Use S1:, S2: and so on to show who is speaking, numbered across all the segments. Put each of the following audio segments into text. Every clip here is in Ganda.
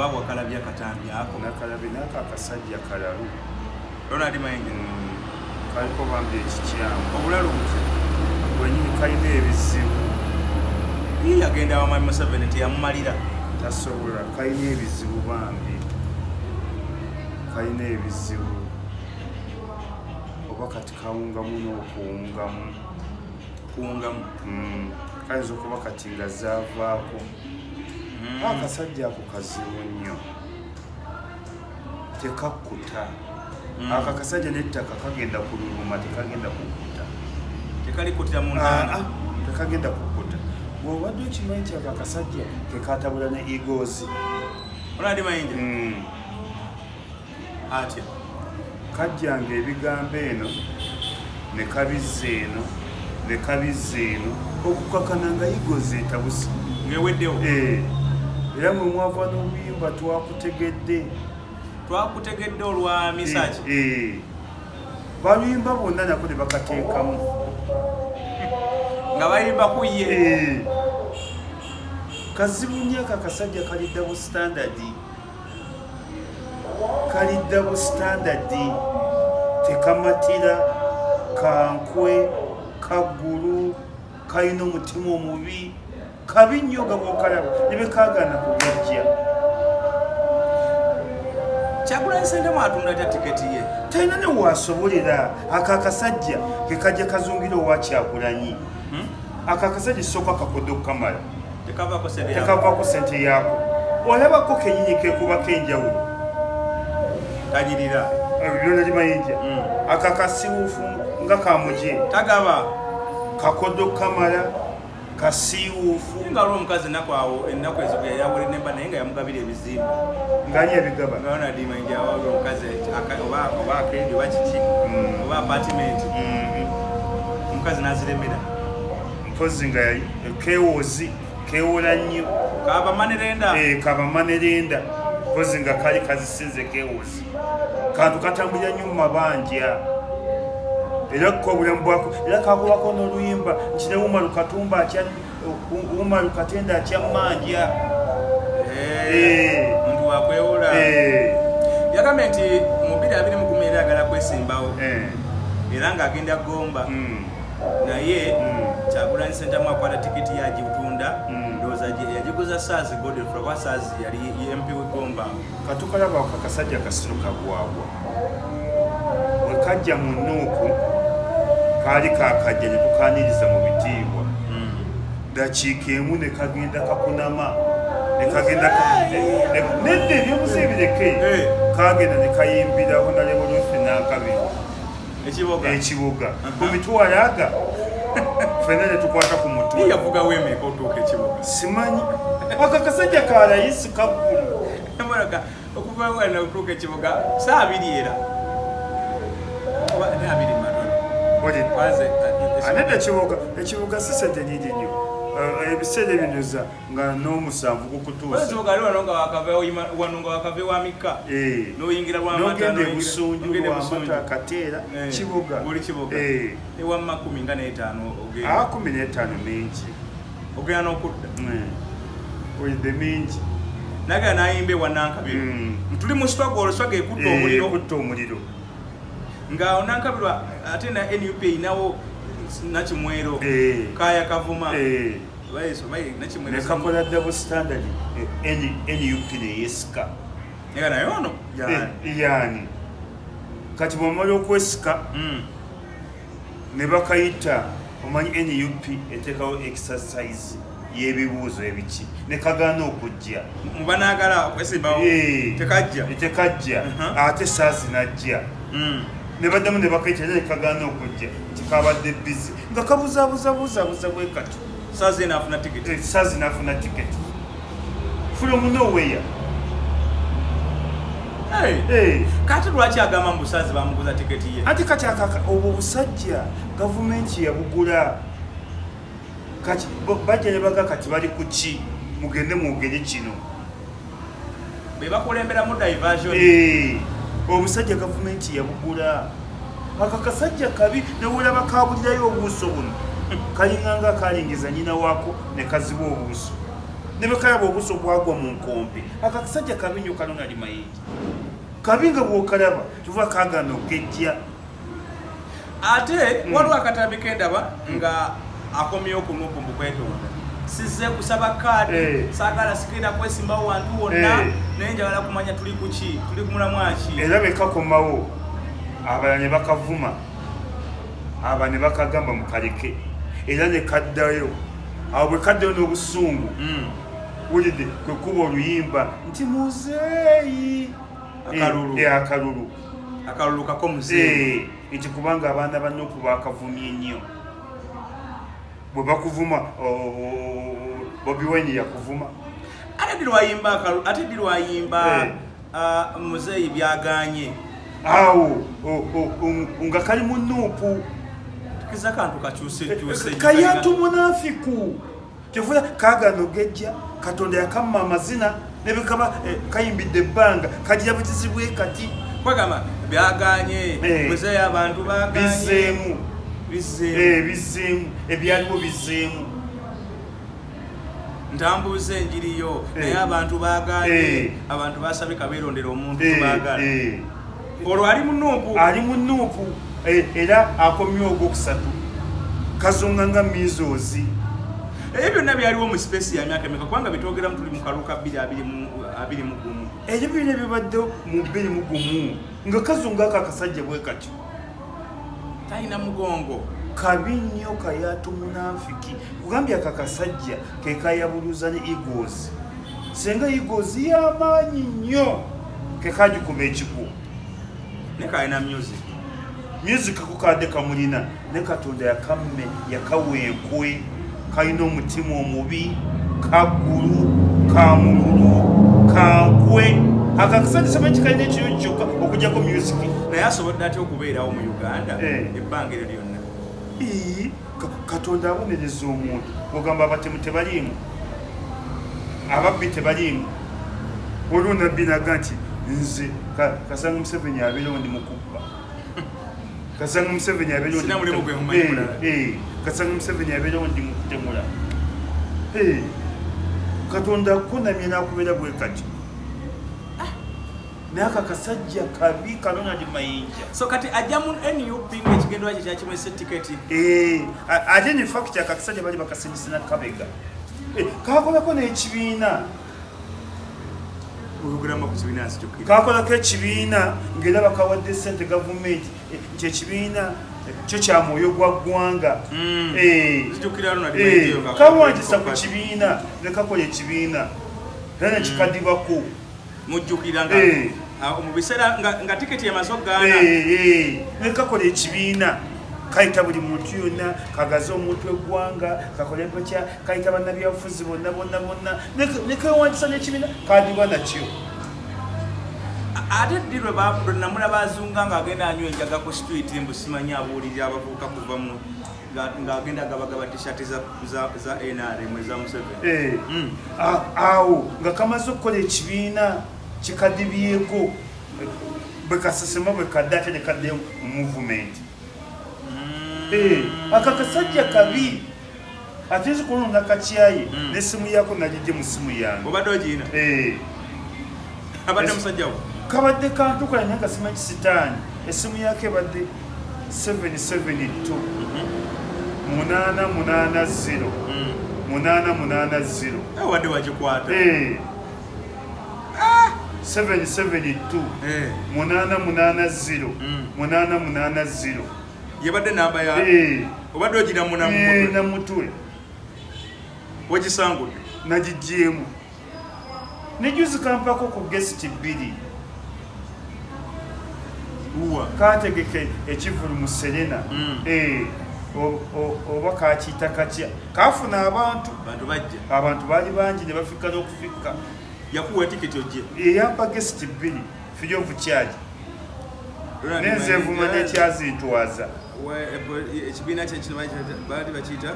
S1: oba wakalabya katambyako
S2: nakalabye nako akasajja kalalu
S1: Ronald Mayinja
S2: kaliko bambi ekikyamu
S1: obulalu
S2: bwenyini kalina ebizibu
S1: yagenda wamami Museveni teyamumalira
S2: tasobola kalina ebizibu bambi kalina ebizibu oba kati kawungamu n'okuwungamu kayinza okuba kati nga zaavaako akasajja ako kazibu nnyo tekakkuta ako akasajja n'ettaka kagenda kululuma tekagenda kukkuta
S1: tekalikutira mu ntaana
S2: tekagenda kukkuta bw'obadde okimanyi nti ako akasajja kekatabula ne Eagles
S1: Ronald Mayinja atya
S2: kajjanga ebigambo eno ne kabizza eno ne kabizza eno okukakana nga Eagles etabuse
S1: ngeweddewo
S2: era mwe mwava n'obuyimba twakutegedde
S1: olwa misaki
S2: baluyimba bonna nako ne bakateekamu
S1: nga bayimba ku ye
S2: kazibu nnyo ako akasajja kali double standard tekamatira kankwe kaggulu kalina omutima omubi kabi nnyo nga bwokalaba ne bekagaana kugajja
S1: Kyagulanyi Ssentamu atunda atya tiketi ye
S2: talina ne waasobolera ako akasajja kekajja kazungira owa Kyagulanyi ako akasajja sooka kakodde okukamala tekavaako sente yaako olabako kenyinyi kekuba kenjawulo
S1: kanyirira
S2: Ronald Mayinja ako akasiiwuufu nga kamuje
S1: tagaba
S2: kakodde okukamala kasiiwuufu
S1: nga lwo omukazi ennaku awo ennaku ezo yayawula ennemba naye nga yamugabira ebizimba
S2: ng'ani yabigaba
S1: nga Ronald Mayinja yawawula omukazi oba akendi oba kiki oba apartment omukazi n'aziremera
S2: mpozi nga keewola nnyo kabamanerenda mpozi nga kali kazisinze keewozi kantu katambulira nnyo mu mabanja era ko obulamu bwako era kakubako n'oluyimba nti ne Wuma Lukatenda atya manja
S1: omuntu wakwewola yagambye nti mu 2010 ayagala kwesimbawo era ng'agenda Gomba naye Kyagulanyi Ssentamu akwata tikiti yagitunda ndowooza yagiguza Saazi Godfrey kuba Saazi yali MP w'Egomba
S2: katukalaba ako akasajja kasiro kagwagwa bwe kajja mu Nuuku kaali kakajja ne tukaaniriza mu bitiibwa dakiika emu ne kagenda kakunama nedda ebyobuze ebireke kagenda ne kayimbiraho na Revolution Nankabirwa ekibuga ku mitwalo aga ffenna ne tukwata ku mutwe
S1: yavuga weemeka otuuka ekibuga
S2: simanyi ako akasajja ka layisi kaggulu
S1: okuva wana otuuka ekibuga saa 2 era oba 2
S2: anedda ekibuga si sente nyingi nnyo ebiseera ebinyoza nga n'omusanvu gukutuusa
S1: wano nga wakave wa Mika n'oyingira
S2: n'ogenda ebusunju lwamata akateera kibuga
S1: ewamma 15
S2: 15 mingi
S1: ogenda n'okudda
S2: oyidde mingi
S1: nagera n'ayimba ewa Nankabirwa tuli mu swaga ekutta omuliro nga Nankabirwa ate na NUP erinawo Nakimwero Kaya Kavuma
S2: nekakola double standard NUP neyesika
S1: naye ono
S2: yani kati bwamala okwesika ne bakayita omanyi NUP eteekawo exercise y'ebibuuzo ebiki ne kagaana okujja
S1: mubanagala okwesimbawo
S2: tekajja ate Saazi najja ne baddamu ne bakayita ne kagaana okujja nti kabadde busy nga kabuzaabuza bwe kati
S1: Saazi
S2: n'afuna tiketi from nowhere
S1: kati lwaki agamba mbu Saazi bamuguza tiketi ye
S2: ati kati obwo busajja gavumenti yabugula kati bajja ne baga kati bali ku ki mugende mwogere kino
S1: be bakulemberamu diversion
S2: obusajja gavumenti yabugula aka kasajja kabi newulaba kabulirayo obuuso buno kalinganga kalingiza nyina waako ne kaziba obuuso ne bekalaba obuso bwagwa mu nkompe akakasajja kabi nnyo kalona ali mayingi kabi nga bw'okalaba tuva kagana okejja
S1: ate waliwo akatambi kendaba nga akomyewo ku nupu mbu kwetonda sizze kusaba kaadi saagala sigenda kwesimbawo wantu wonna naye njagala kumanya tuli kuki tuli ku mulamwa ki
S2: era bekakomawo abala ne bakavuma aba ne bakagamba mukaleke era ne kaddayo awo bwe kaddayo n'obusungu wulidde kwe kuba oluyimba nti muzeeyi
S1: akalulu kako muzeeyi
S2: nti kubanga abaana bannoku bakavumye nnyo bwe bakuvuma Bobi Wine yakuvuma
S1: ate dirwayimba muzeeyi byaganye
S2: awo nga kali mu nuupu
S1: kiza kantu kakyuse
S2: kayatu munafiku kivula kagano gejja katonda yakamma amazina nebikaba kayimbidde ebbanga kagira butizibwe kati
S1: kwagamba byaganye muzeeyi abantu baganye
S2: bizeemu ebyaliwo bizeemu
S1: ntambuza enjiriyo naye abantu baganye abantu basabika beerondera omuntu tubagala olwo ali mu nuupu era akomye ogwokusatu kazunga nga mizozi ebyo byonna byaliwo mu space ya myaka emeka kubanga bitwogeramu tuli mu kaluka 221
S2: ebyo byonna bibaddewo mu 21 nga kazunga ako akasajja bwe katyo
S1: talina mugongo
S2: kabi nnyo kayatu munafiki kugambye aka kasajja ke kayabuluza ne Eagles senga Eagles y'amaanyi nnyo ke kagikuba ekikubo
S1: ne kayina music
S2: kukadde kamulina ne katonda yakamme yakaweekwe kalina omutima omubi kaggulu kamululu kankwe akakasajja sema kikalina ekiyo kyokka okujjako music
S1: naye asobodde atya okubeerawo mu Uganda ebbanga eryo lyonna
S2: katonda abonereza omuntu ogamba abatemu tebaliimu ababbi tebaliimu waliwo nabbi naga nti nze kasanga Museveni abeerewo ndi mukubba kasanga Museveni abeerewo kasanga Museveni abeerewo ndi mukutemula katonda akunamye n'akubeera bwe kati naye aka kasajja kabi kalona ndi mayinja
S1: so kati ajja mu NUP ng'ekigendwa kye kyakimwesa tiketi
S2: ate ne fact akakasajja bali bakasindisa na kabega kakolako n'ekibiina kakolako ekibiina ng'era bakawadde ssente gavumenti nti ekibiina kyo kya mwoyo gwa ggwanga kawandisa ku kibiina ne kakola ekibiina era nekikadibako
S1: mujjukira mu biseera nga tiketi emaze okugaana
S2: ne kakola ekibiina kayita buli muntu yonna kagaze omuntu eggwanga kakole batya kayita bannabyabufuzi bonna ne kewandisa n'ekibiina kadiba nakyo
S1: ate ddi lwe namulaba azunga ng'agenda anywa enjaga ku street mbu simanyi abuulirira abavubuka kuvamu ng'agenda gabagaba t-shirt za NRM eza Museveni
S2: awo nga kamaze okukola ekibiina kikadibyeko bwe kasesema bwe kadde ate ne kadde mu movement aka kasajja kabi ate zikuno nakakyaye n'essimu yako nagijje mu simu yange
S1: obadde ogiina abadde musajjawo
S2: kabadde kantukola naye nga simanyi sitaani essimu yako ebadde 772 880 880
S1: wadde wagikwata
S2: 772 880 880
S1: yebadde namba ya obadde ogira
S2: na mutwe
S1: wagisangudde
S2: nagijjeemu nejuzi kampako ku guest 2 kategeke ekivulu mu Serena oba kakiyita katya kafuna abantu baali bangi ne bafika n'okufika
S1: yakuwa tiketi ojje
S2: eyamba guest 2 free of charge nenze evuma nekyazintwaza
S1: ekibiina kyekino baali bakiyita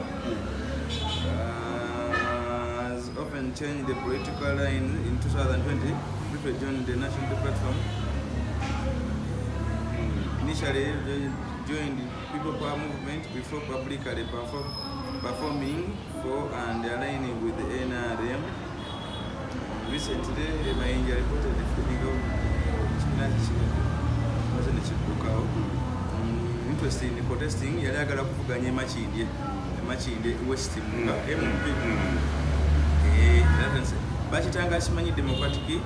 S1: has often changed the political line in 2020 people joined the national platform initially joined People Power movement before publicly performing for and aligning with the NRM recently Mayinja reported the video interesting protesting yali agala kuvuganya Makindye West nga MP bakitanga simanyi democratic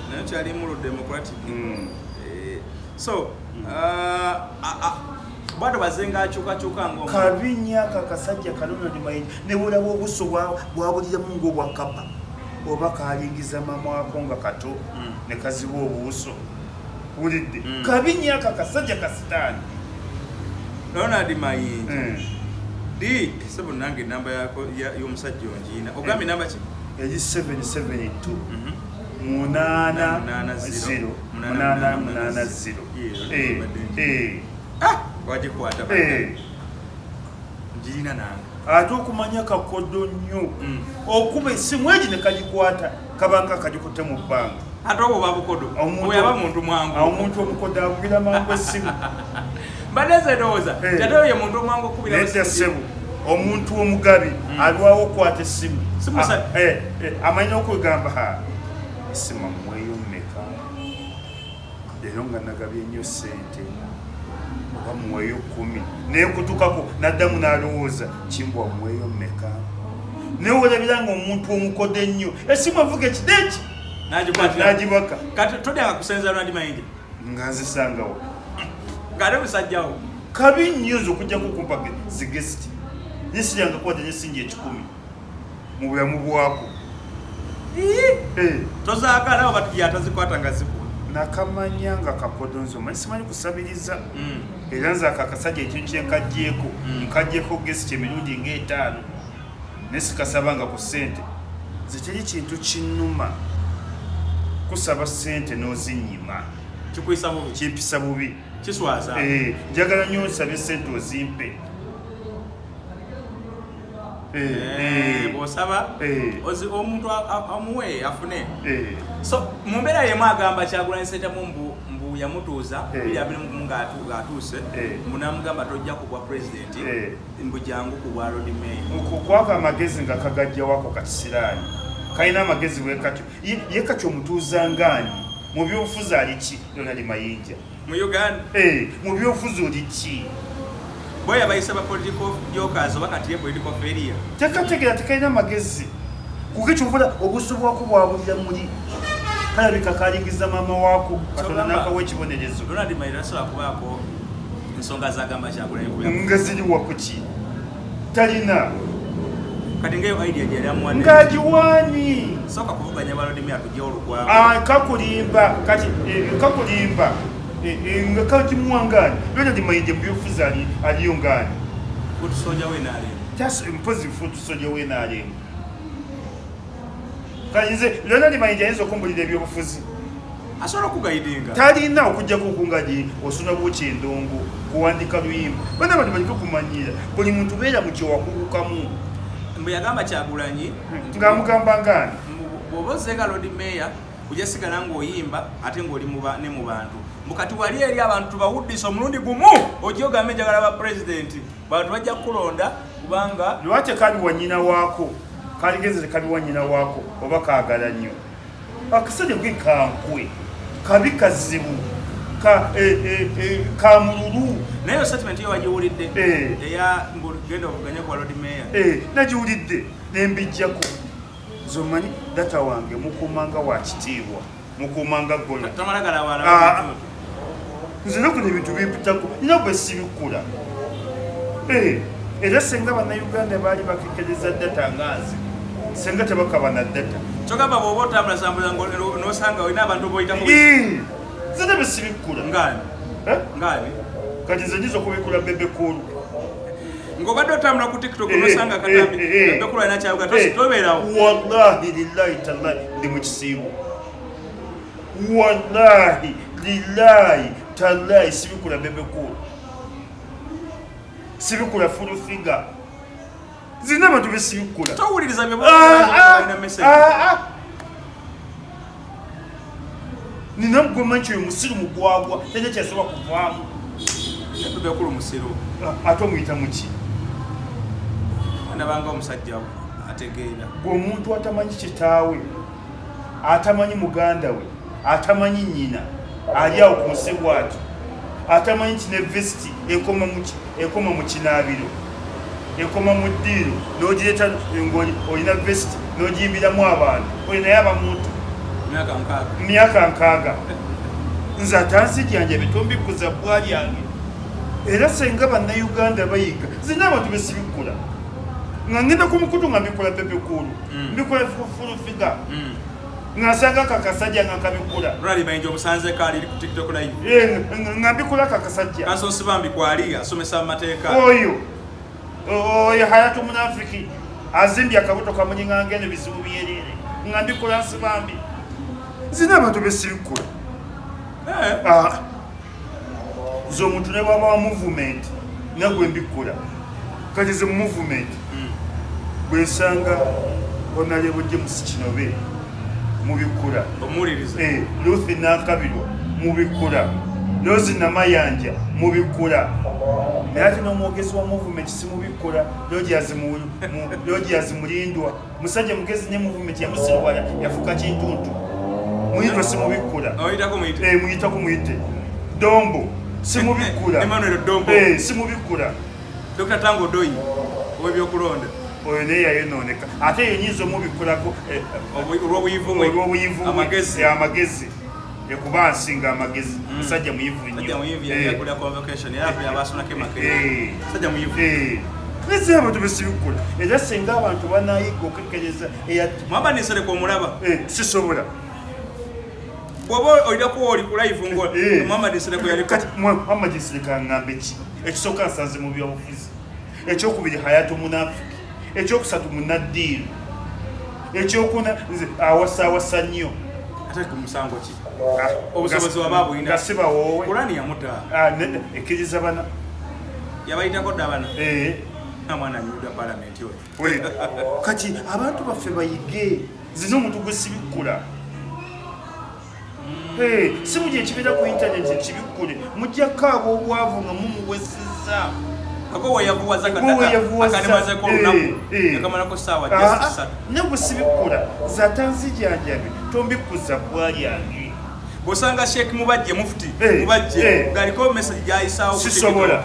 S1: nayo kyali mu democratic so bado bazenga akyukakyuka ngo
S2: Kabinya kakasajja Kalonzo Mayinja ne bulaba obuso bwabulira mu ngo bwa kapa oba kalingiza mama wako nga kato ne kazibu obuso ulidde Kabinya kakasajja kasitani
S1: Ronald Mayinja di sebo nange namba yako y'omusajja onjina ogambe namba ki
S2: eri 772 880
S1: wajikwata njina nange
S2: ate okumanya kakodo nnyo okuba essimu egi ne kagikwata kabanga kagikutte mu bbanga
S1: ate obwo babukodo oyaba muntu mwangu
S2: omuntu omukodo avugira mangu essimu
S1: badeze ndowooza tateyo ye muntu mwangu okubira
S2: nedda ssebo omuntu omugabi alwawo okwata essimu amanya okwegamba essimu mweyo mmeka leero nga nagabye nnyo ssente oba mweyo 10 nekutukako naddamu n'alowooza kimbwa mweyo mmeka naye olabira nga omuntu omukodo ennyo essimu avuga ekideeki n'agibaka
S1: kati todyanga kusenza Ronald Mayinja
S2: nga nzisangawo
S1: ng'ate musajjawo
S2: kabi nnyo nze okujjako kumpa zigesiti nyesiryanga kwata nyesingi 10 mu bulamu bwako
S1: tozaagala oba yatazikwata nga zikula
S2: nakamanya nga kakodo nze omanyi simanyi kusabiriza era nze akakasajja ekintu kyenkajjeeko nkajjeko gesiti emirundi nga5 nesikasabanga ku ssente ziteri kintu kinnuma kusaba ssente n'ozinyima
S1: kikuyisa bubi
S2: kimpisa bubi
S1: kiswaza
S2: njagala nnyo nsabe ssente ozimpe
S1: bw'osaba omuntu amuwe afune so mu mbeera yemu agamba Kyagulanyi Ssentamu mbu yamutuuza 2021 ng'atuuse mbu namugamba tojja kugwa pulezidenti mbu jangu ku bwa Lord Mayor
S2: kwako amagezi nga kagajjawako katisiraani kalina amagezi bwekatyo ye kati omutuuza ngaani mu byobufuzi ali ki Ronald Mayinja
S1: mu Uganda
S2: mu byobufuzi oli ki
S1: boya bayisa ba political jokers oba kati ye political failure
S2: tekategera tekalina magezi kukikyovula obusobwako bwabulira muli kalabika kalingiza mama wako katonda nakawa ekibonerezo
S1: Ronald Mayinja asobola kubaako ensonga zagamba Kyagulanyi
S2: nga ziri wakuki talina
S1: kati ngayo idea gyali amuwadde
S2: ng'agiwaanyi
S1: soka kuvuganya ba Lord Mayor tujja olugwamu
S2: kakulimba kati kakulimba nga kakimuwangani Ronald Mayinja mu byobufuzi aliyo ngani
S1: futusoja wenaalemu
S2: mpozi futusoja wenaalemu kayinze Ronald Mayinja ayinza okumbulira ebyobufuzi
S1: asobola okugaidinga
S2: talina okujjako okungaji osuna bwokyendongo kuwandika luyimba bana abantu baliko kumanyira buli muntu beera mu kyewakugukamu
S1: mbu yagamba Kyagulanyi
S2: ng'amugamba ngani
S1: bw'oba ozeega Lord Mayor ujja sigala ng'oyimba ate ng'oli ne mu bantu mukati wali eri abantu tubawuddisa omulundi gumu ojja ogambe njagala ba pulezidenti bantu bajja kukulonda kubanga
S2: lwaki kali wanyina waako kaligeze tekali wanyina waako oba kaagala nnyo akasajja gwe kankwe kabi kazibu kamululu
S1: naye statement yo wagiwulidde eya genda okuganya kwa Lord Mayor
S2: nagiwulidde nembijjako zomanyi data wange mukumanga wa kitiibwa mukumanga golo
S1: tamalagala wala
S2: nze nakuna ebintu bimpitako nina bwe sibikula era senga bannayuganda baali bakekereza data ngazi senga tebakaba na data
S1: kyogamba bw'oba otambulasambula nosanga olina abantu boyitamu
S2: zena bwe sibikula
S1: ngani
S2: kati nze nyiza okubikula bebekulu
S1: ng'obadde otambula ku TikTok nosanga katambi bebekulu alina kyayuga tobeerawo
S2: wallahi lillahi tallahi ndi mu kisiibo wallahi lillahi tallahi sibikula bebekulu sibikula full figure zina abantu besibikula
S1: towuliriza byena message
S2: nina mugoma nti oyo musiru mugwagwa tene kyasobola kuvaamu
S1: bebekulu musiru
S2: ate omuyita muki
S1: nabanga omusajja ategeera
S2: gwe omuntu atamanyi kitaawe atamanyi muganda we atamanyi nyina ali awo ku nsi bw'ati atamanyi nti ne vesiti ekoma mu kinaabiro ekoma mu ddiiro n'ogireeta olina vesiti n'ogiyimbiramu abantu olinayo abamuntu myaka 6 nze atansijanjabe tombikuza bwali yange era senga bannayuganda bayiga zina abantu besibikkula nga ngenda ku mukutu nga mbikola pepekulu mbikola fulufiga ngasanga kakasajja nga kabikula
S1: rali bayinja omusanze kali ku TikTok live
S2: nga mbikola kakasajja
S1: kaso sibambi kwali asomesa amateeka
S2: oyo hayatu munafiki azimbye akabuto kamunyinga ngene bizibu byerere nga mbikola sibambi zina abantu besibikkula zo omuntu ne bwaba wa movement nagwe mbikola kati ze movement bwesanga onalebo James Kinobe mubikula
S1: omuliriza
S2: Ruth Nakabirwa mubikula Rozi Namayanja mubikula naye n'omwogezi wa movement si mubikula Rogers Mulindwa musajja mugezi ne movement ya Musirwala yafuka kintuntu Mulindwa si mubikula muyitako muyite Dombo si mubikula
S1: Emmanuel Dombo
S2: si mubikula
S1: Dr. Tango Doi webyokulonda
S2: oyo naye yayononeka ate yonyinza omubikulako olw'obuyivu amagezi ekuba nsinga amagezi musajja muyivu neze abantu besibikula era singa abantu banayiga okwekereza
S1: mwabanisireka omulaba
S2: sisobola
S1: bwoba olina kuba oli ku live ngo mwabanisireka yali
S2: kati mwabanisireka ngambe ki ekisooka nsanze mu byobufuzi ekyokubiri hayatu munafiki ekyokusatu munaddiiro ekyokuna nze awasa nnyo
S1: ate ku musango ki obusobozi wabaabu ina
S2: ngasiba wowe
S1: kulani yamuta
S2: ekkiriza bana
S1: yabayitako dda bana namwana nyuda palamenti
S2: oyo kati abantu baffe bayige zino omuntu gwe sibikkula si mugye ekibeera ku intaneti kibikkule mujjako ab'obwavu nga mumuwesezza
S1: ako weyavuwaza akanemazeko olunaku yakamalako saawa
S2: negwe sibikkula zatanzijanjabe tombikuza bwali yange
S1: bwosanga Sheikh Mubajje mufuti mubajje ngaliko message gyayisaawo
S2: sisobola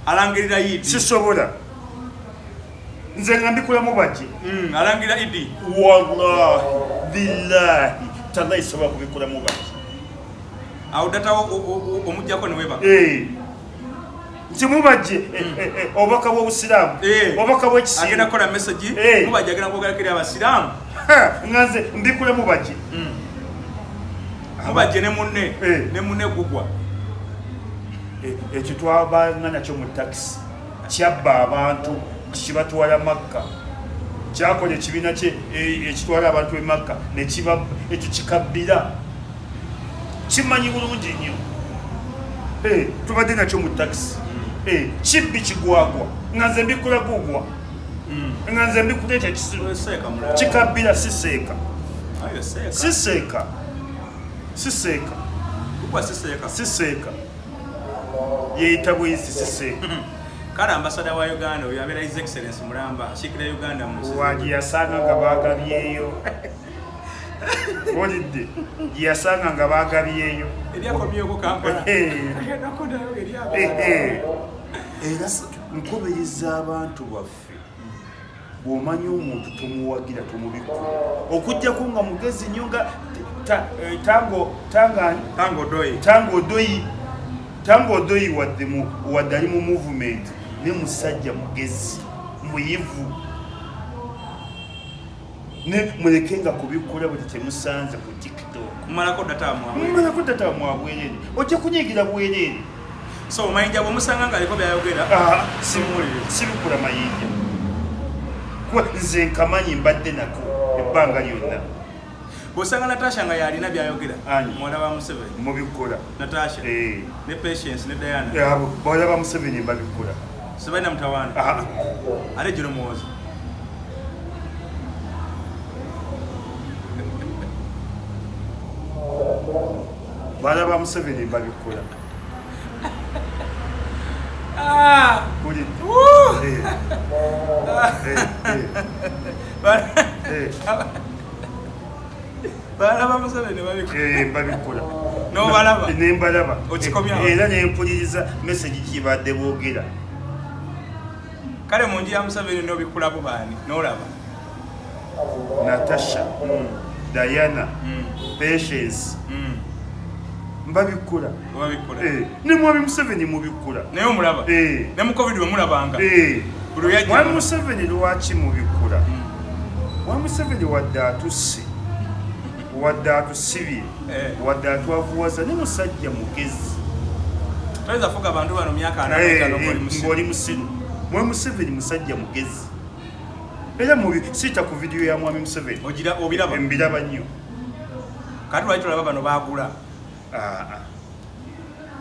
S1: alangirira Idi
S2: sisobola nze nga mbikula Mubajje
S1: alangirira Idi
S2: wallahi billahi tallahi sobola kubikula Mubajje
S1: awo data omujjako neweba
S2: nti Mubajje obubaka bw'obusiraamu obubaka bw'ekisiimu
S1: agenda kukola message Mubajje agenda kwogerakira abasiraamu
S2: nga nze mbikule Mubajje
S1: Mubajje ne munne gugwa
S2: ekyo twabanga nakyo mu takisi kyabba abantu kibatwala Makka kyakola ekibiina kye ekitwala abantu e Makka ekyo kikabbira kimanyi bulungi nnyo tubadde nakyo mu takisi kibbi kigwagwa nga nze mbikula gugwa nga nze mbikuleeta ekisiru kikabbira siseeka yeyita bwezi siseeka
S1: kale ambasada wa Uganda oyo abeera His Excellency Mulamba akiikira Uganda
S2: yasanga nga baagabyeyo olidde yasanga nga baagabyeyo
S1: eryakomyeko Kampala
S2: era nkubiriza abantu baffe bw'omanyi omuntu tomuwagira tomubikkula okujjako nga mugezi nnyo nga Tango Doyi wadde ali mu movement ne musajja mugezi muyivu ne mulekenga kubikkula buli temusanze ku TikTok
S1: mmalako
S2: data mwabwerere ojja kunyigira bwerere
S1: so mayinja bwemusanga nga aliko byayogera
S2: sibikkula mayinja nze nkamanyi mbadde nako ebbanga lyonna
S1: bwosanga Natasha nga yalina byayogera muwala wa Museveni
S2: mubikkula
S1: Natasha ne Patience ne Diana
S2: bawala ba Museveni mbabikkula
S1: sibalina mutawaana ate gino muwoza
S2: bawala ba Museveni mbabikkula
S1: balaba Museveni babikola
S2: babikola
S1: no balaba
S2: nembalaba
S1: okikomya
S2: era nempuliriza message kibadde boogera
S1: kale munji ya Museveni no bikula bubani nolaba
S2: Natasha Diana Patience mbabikola ne mwami Museveni mubikola
S1: naye omulaba ne mu covid we mulabanga
S2: mwami Museveni lwaki mubikola mwami Museveni wadde atusse wadde atusibye wadde atwavuwaza ne musajja mugezi
S1: toyinza fuga abantu bano myaka
S2: ng'oli musiru mwami Museveni musajja mugezi era mubi siita ku vidiyo ya mwami Museveni
S1: obiraba
S2: mbiraba nnyo
S1: kati lwaki tolaba bano baagula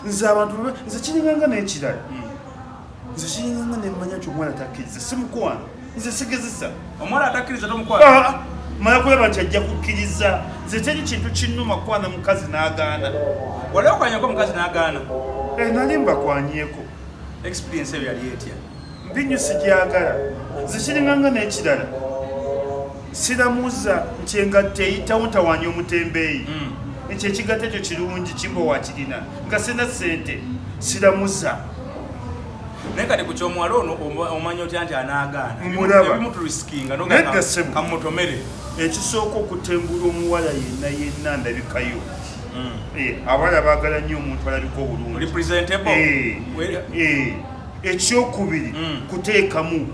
S2: nze abantu nze kiringanga n'ekirala nze kiringanga nemmanya nti omwana takkiriza simukwana nze sigezesa
S1: omwana atakkiriza tomukwana
S2: mala kulaba nti ajja kukkiriza nze teri kintu kinnuma kwana mukazi n'agaana
S1: wali okwanyako omukazi n'agaana
S2: nali mbakwanyeko
S1: experience eyo yali etya
S2: mbinyu sigyagala nze kiringanga n'ekirala siramuza nti engatte eyitawo ntawanya omutembeeyi ekyo ekigatta ekyo kirungi kimba wakirina nga sina ssente siramuza
S1: naye kati ku kyomuwala ono omanya otya nti anaagaana ebimuturiskinga kamutomere
S2: ekisooka okutembula omuwala yenna ndabikayo abawala baagala nnyo omuntu alabika obulungi ekyokubiri kuteekamu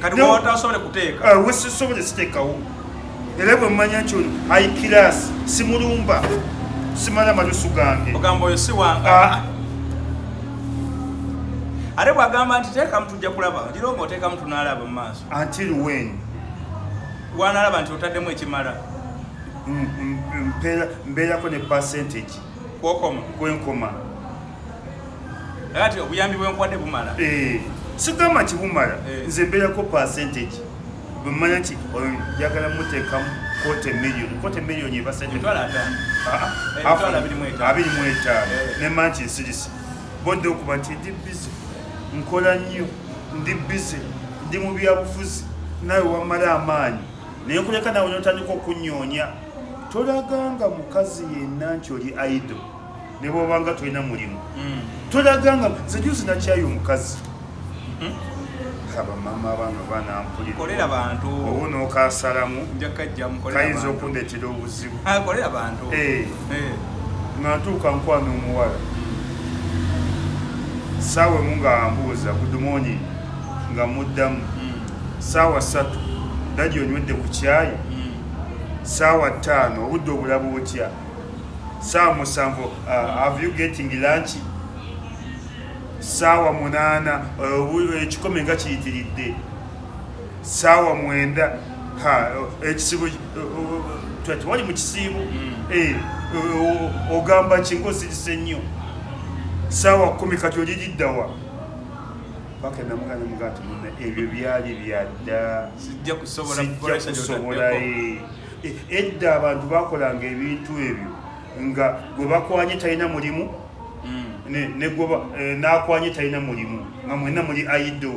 S1: kati wotasobole kuteeka
S2: wesisobole siteekawo era bwe mmanya nti ono aikirasi simulumba simala malusu gange
S1: ogamba oyo si wanga ate bwagamba nti teekamu tujja kulaba ngira nga oteekamu tunaalaba mu maaso
S2: until when
S1: wanaalaba nti otaddemu ekimala
S2: mbeerako ne percentage kwenkoma
S1: ati obuyambi bwenkwadde bumala
S2: sigamba nti bumala nze mbeerako percentage bwemmanya nti njagala muteekamu kote miliyoni ebasajja 25 nemma nti nsirisi bodde okuba nti ndi bize nkola nnyo ndi bize ndi mu byabufuzi nawe wamala amaanyi naye kuleka nawe notandika okunyoonya tolaganga mukazi yenna nti oli aido ne bwobanga tolina mulimu tolaganga nze juzi nakyayo omukazi abamama bano
S1: banampulira
S2: obu nookasalamu kayinza okundeetera obuzibu nga ntuuka nkwana omuwala saawa emu nga ambuuza gudumoni nga muddamu saawa 3 dadi onywedde ku kyayi saawa 5 obudde obulaba otya saawa 7 have you getting lunch saawa 8 ekikome nga kiyitiridde saawa 9 ekisibo wali mu kisiibo ogamba kingozirise nnyo saawa 10 kati oliriddawa paka namugana mugati munne ebyo byali byadda
S1: sijja
S2: kusobola edda abantu bakolanga ebintu ebyo nga gwe bakwanye talina mulimu nakwanye talina mulimu nga mwenna muli aido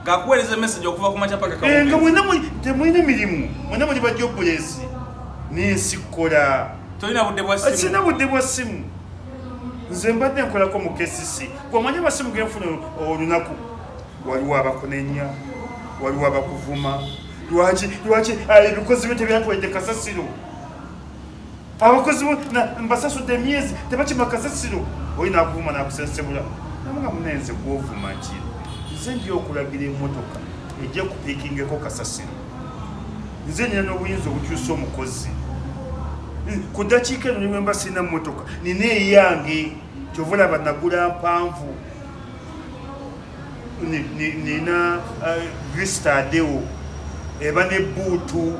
S1: ngakuweereza message okuva ku makya paka
S2: nga mwenna temulina mirimu mwenna muli bajobulesi nensi kukola sina budde bwa simu nze mbadde nkolako mu KCC gwamanye abasimu genfuna olunaku waliwo abakunenya waliwo abakuvuma lwaki ebikozi bye tebyatwaidde kasasiro abakozi mbasasudde emyezi tebakima kasasiro olina akuvuma nakusensebula namuga munenze gwovuma ki nze ndi okulagira emmotoka ejja kupiikingeko kasasiro nze nina n'obuyinza obukyusa omukozi ku ddakiika eno niwemba sirina mmotoka nina eyange kyovulaba nagula mpanvu nina vistadeo eba ne buutu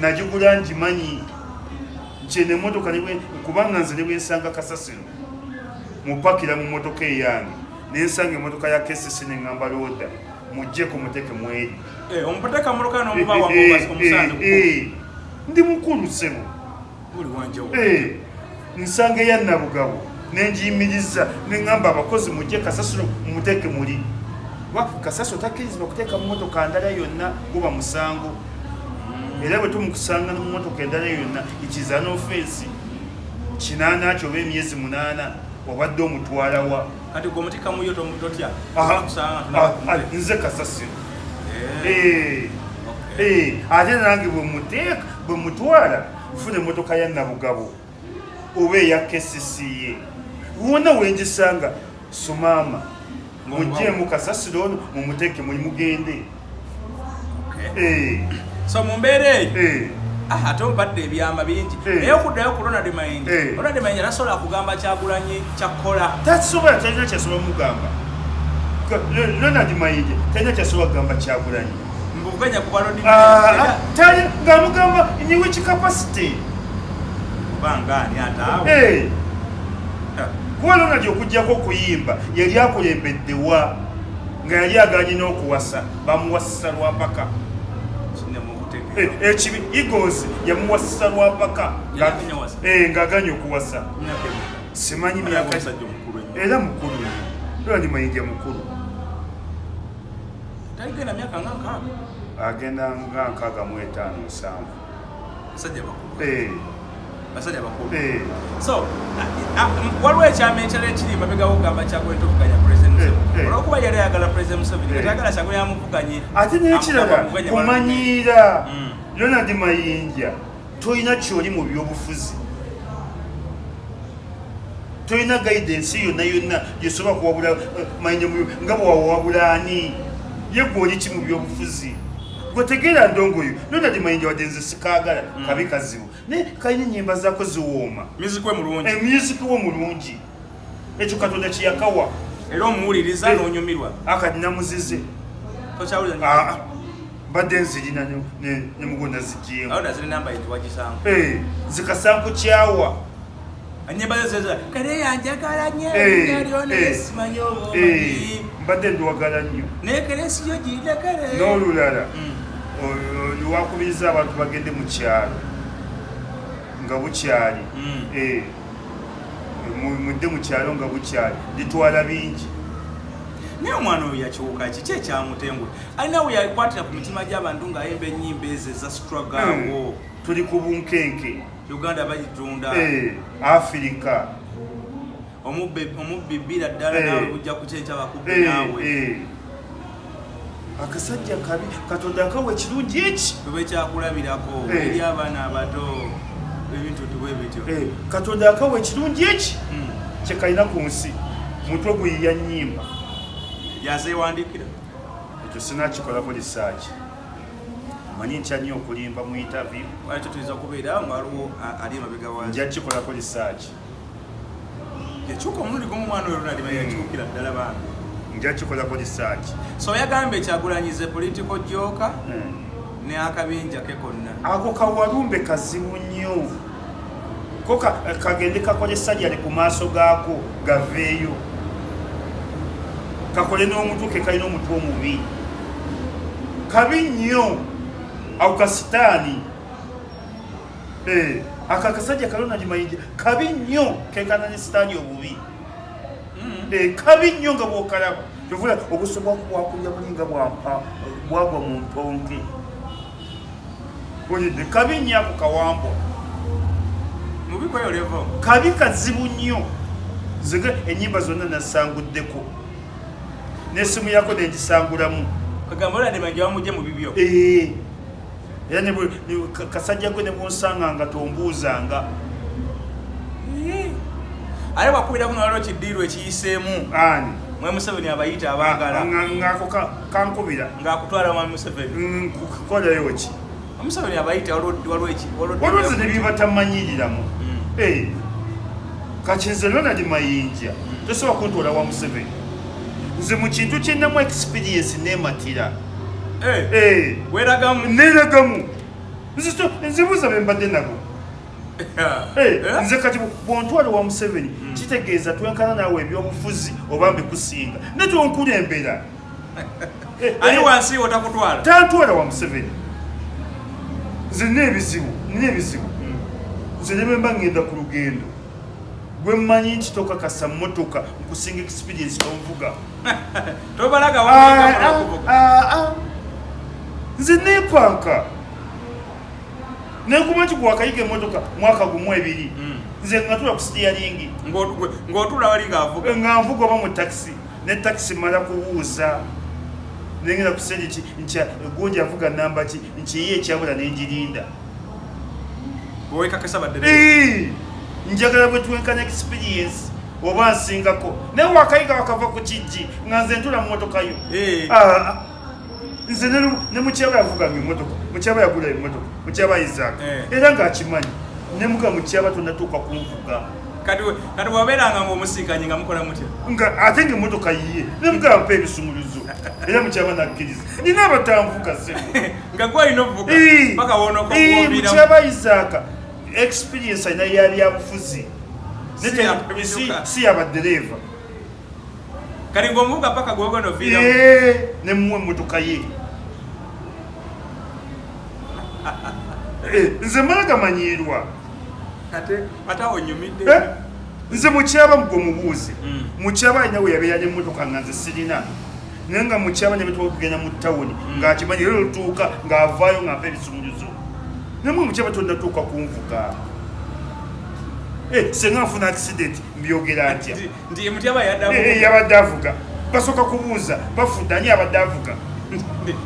S2: nagigula ngimanyi kyene emmotoka kubanga nze nebwensanga kasasiro mupakira mu mmotoka eyange nensanga emmotoka ya KCC neŋŋamba looda muggyeko muteke mweri ndi mukulu sebo nsanga eyannabugabo nenjiyimiriza neŋŋamba abakozi mugye kasasiro muteke muli kasasiro takkirizibwa kuteeka mu mmotoka ndala yonna guba musango era bwe tumukusanga mu mmotoka endala yonna it is an offense kinaana kyo oba emyezi 8 obadde omutwala wa
S1: kati gwe omutika muyo totya
S2: nze kasasiro ate nange bwe mutwala funa emmotoka ya nabugabo oba eya KCCA wonna wengisanga sumaama mujjeemu kasasiro ono mumuteeke mugende
S1: so mu mbeera eyo ate ompadde ebyama bingi naye okuddayo ku Ronald Mayinja tasobola kugamba Kyagulanyi kyakola
S2: tasobola talina kyasobola mugamba Ronald Mayinja talina kyasobola kugamba Kyagulanyi
S1: mbuganya ku balodi
S2: ng'amugamba in which capacity
S1: bangani ataawo
S2: kuba Ronald okujjako okuyimba yali akulembeddewa nga yali aganye n'okuwasa bamuwasisa lwapaka ekibi Eagles yamuwasisa lwapaka ng'aganye okuwasa simanyi myaka era mukulu Ronald Mayinja mukulu agenda nga 65
S1: basajja bakulu so waliwo ekyama ekyala ekiri mabega wogamba Kyagulanyi tokuganya president olwokuba yali ayagala president Museveni atayagala Kyagulanyi amuvuganye
S2: ate n'ekirala kumanyiira Ronald Mayinja tolina kyoli mu byobufuzi tolina guidance yonna gyesobola kuwabula Mayinja nga bwewawabula ani ye gwoli ki mu byobufuzi gwetegeera ndongoyo Ronald Mayinja wadde nze sikaagala kabi kazibu naye kalina ennyimba zaako ziwooma music we mulungi ekyo Katonda kyeyakawa
S1: era omuwuliriza n'onyumirwa
S2: akati namuzize badde nzirina ne mugonda zigyemu zikasanku kyawa
S1: kale yanjagala nnyo simanyi
S2: mbadde ndwagala nnyo
S1: naye kale siyo girina kale
S2: n'olulala lwakubiriza abantu bagende mu kyalo nga bukyali mudde mu kyalo nga bukyali litwala bingi
S1: naye omwana oyo yakiwuka kiki ekyamutengula alina we yakwatira ku mitima gy'abantu ng'ayimba ennyimba ezo eza struggle
S2: tuli ku bunkenke
S1: Uganda bagitunda
S2: Africa
S1: omubbibira ddala nawe bujja kukyenkya bakubbe naawe
S2: akasajja kabi Katonda akawa ekirungi eki
S1: tube kyakulabirako eri abaana abato ebintu tubwe bityo
S2: Katonda akawa ekirungi eki kyekalina ku nsi mutwe guyiya nnyimba
S1: yazeewandikira
S2: ekyo sinakikolako lisaaki manyi nkya nnyo okulimba mu interview
S1: ekyo tuyinza kubeera nga waliwo ali emabega wange
S2: nja kikolako lisaaki
S1: yakyuka omulundi gw'omwana oyo Ronald Mayinja yakyukira ddala bange
S2: nja kikolako lisaaki
S1: so yagambye Kyagulanyize political joker ne akabinja ke konna
S2: ako kawalumbe kazibu nnyo ko kagende kakole sajja ali ku maaso gaako gaveeyo kakole n'omutwe ke kalina omutwe omubi kabi nnyo ako kasitaani aka kasajja ka Ronald Mayinja kabi nnyo kekana ne sitaani obubi kabi nnyo nga bw'okalaba kyovula obusobola bwakulya mulinga bwagwa mu ntonke olidde kabi nnyo ako kawambwa
S1: mubikweyolevo
S2: kabi kazibu nnyo zege ennyimba zonna nasanguddeko n'essimu yako nengisangulamu
S1: kagamba Ronald Mayinja wamugye mu bibyo
S2: era kasajja gwe ne bwonsanga nga tombuuzanga
S1: ale wakubiraku nalwo kiddiirwa ekiyiseemu
S2: ani
S1: Mwami Museveni abayita abaagala
S2: ngako kankubira
S1: ng'akutwala Mwami Museveni
S2: kukolayo ki
S1: Museveni abayita
S2: walwozi ne bibatamanyiriramu kati nze Ronald Mayinja tosobola kuntwala wa Museveni nze mu kintu kyennamu experience nematira
S1: weragamu
S2: neragamu nzibuuza be mbadde nabo nze kati bwontwala wa Museveni kitegeeza twenkana naawe ebyobufuzi oba mbikusinga ne tonkulembera
S1: ali wansi otakutwala
S2: tantwala wa Museveni nze nina ebizibu nze ne bwe mba ngenda ku lugendo gwe mmanyi nti tokakasa mmotoka nkusinga experience tonvuga
S1: tobalaga
S2: nze neepanka Nenkuba nti gwakayiga emmotoka mwaka gumu ebiri. Nze ngatula ku steering.
S1: Ng'otula wali ng'avuga.
S2: Nga nvuga oba mu taxi. Ne taxi mala kubuuza. Nengera ku stage nti Gonja avuga namba ki nti ye ekyabula n'engirinda.
S1: Bwekakasa badde.
S2: Njagala bwe twenkana experience. Oba nsingako. Ne wakayiga wakava ku kijji nga nze ntula mu motoka yo. Nze ne mukyaba yavuga ng'emmotoka. Mukyaba yagula emmotoka. Mukyaba Isaac. Era ng'akimanyi. Ne muga mukyaba tonatuuka kunvuga.
S1: Kati wabeeranga ng'omusinkanye nga mukola mutya?
S2: Nga ate ng'emmotoka yiye. Ne muga mpa ebisumuluzo. Era mukyaba nakkiriza. Nina abatanvuga sebo.
S1: Nga gwe alina okuvuga paka woonako kuwuubira.
S2: Mukyaba Isaac experience alina yabyabufuzi. Si yabaddereeva.
S1: Kati ng'omuvuga paka gwogono viira.
S2: Ne muwe emmotoka ye. Nze mala gamanyiirwa.
S1: Ate onyumidde.
S2: Nze mukyaba mugwe mubuuze. Mukyaba alina we yabeera n'emmotoka nga nze sirina. Naye nga mukyaba ne betuba okugenda mu ttawuni ng'akimanyi era olutuuka ng'avaayo ng'ampa ebisumuluzo. Nemwe mukyaba tonnatuuka kunvuga. Senga nfuna accident mbyogera ntya.
S1: Ndi mutyaba
S2: yabadde avuga. Basooka kubuuza bafudde ani abadde avuga.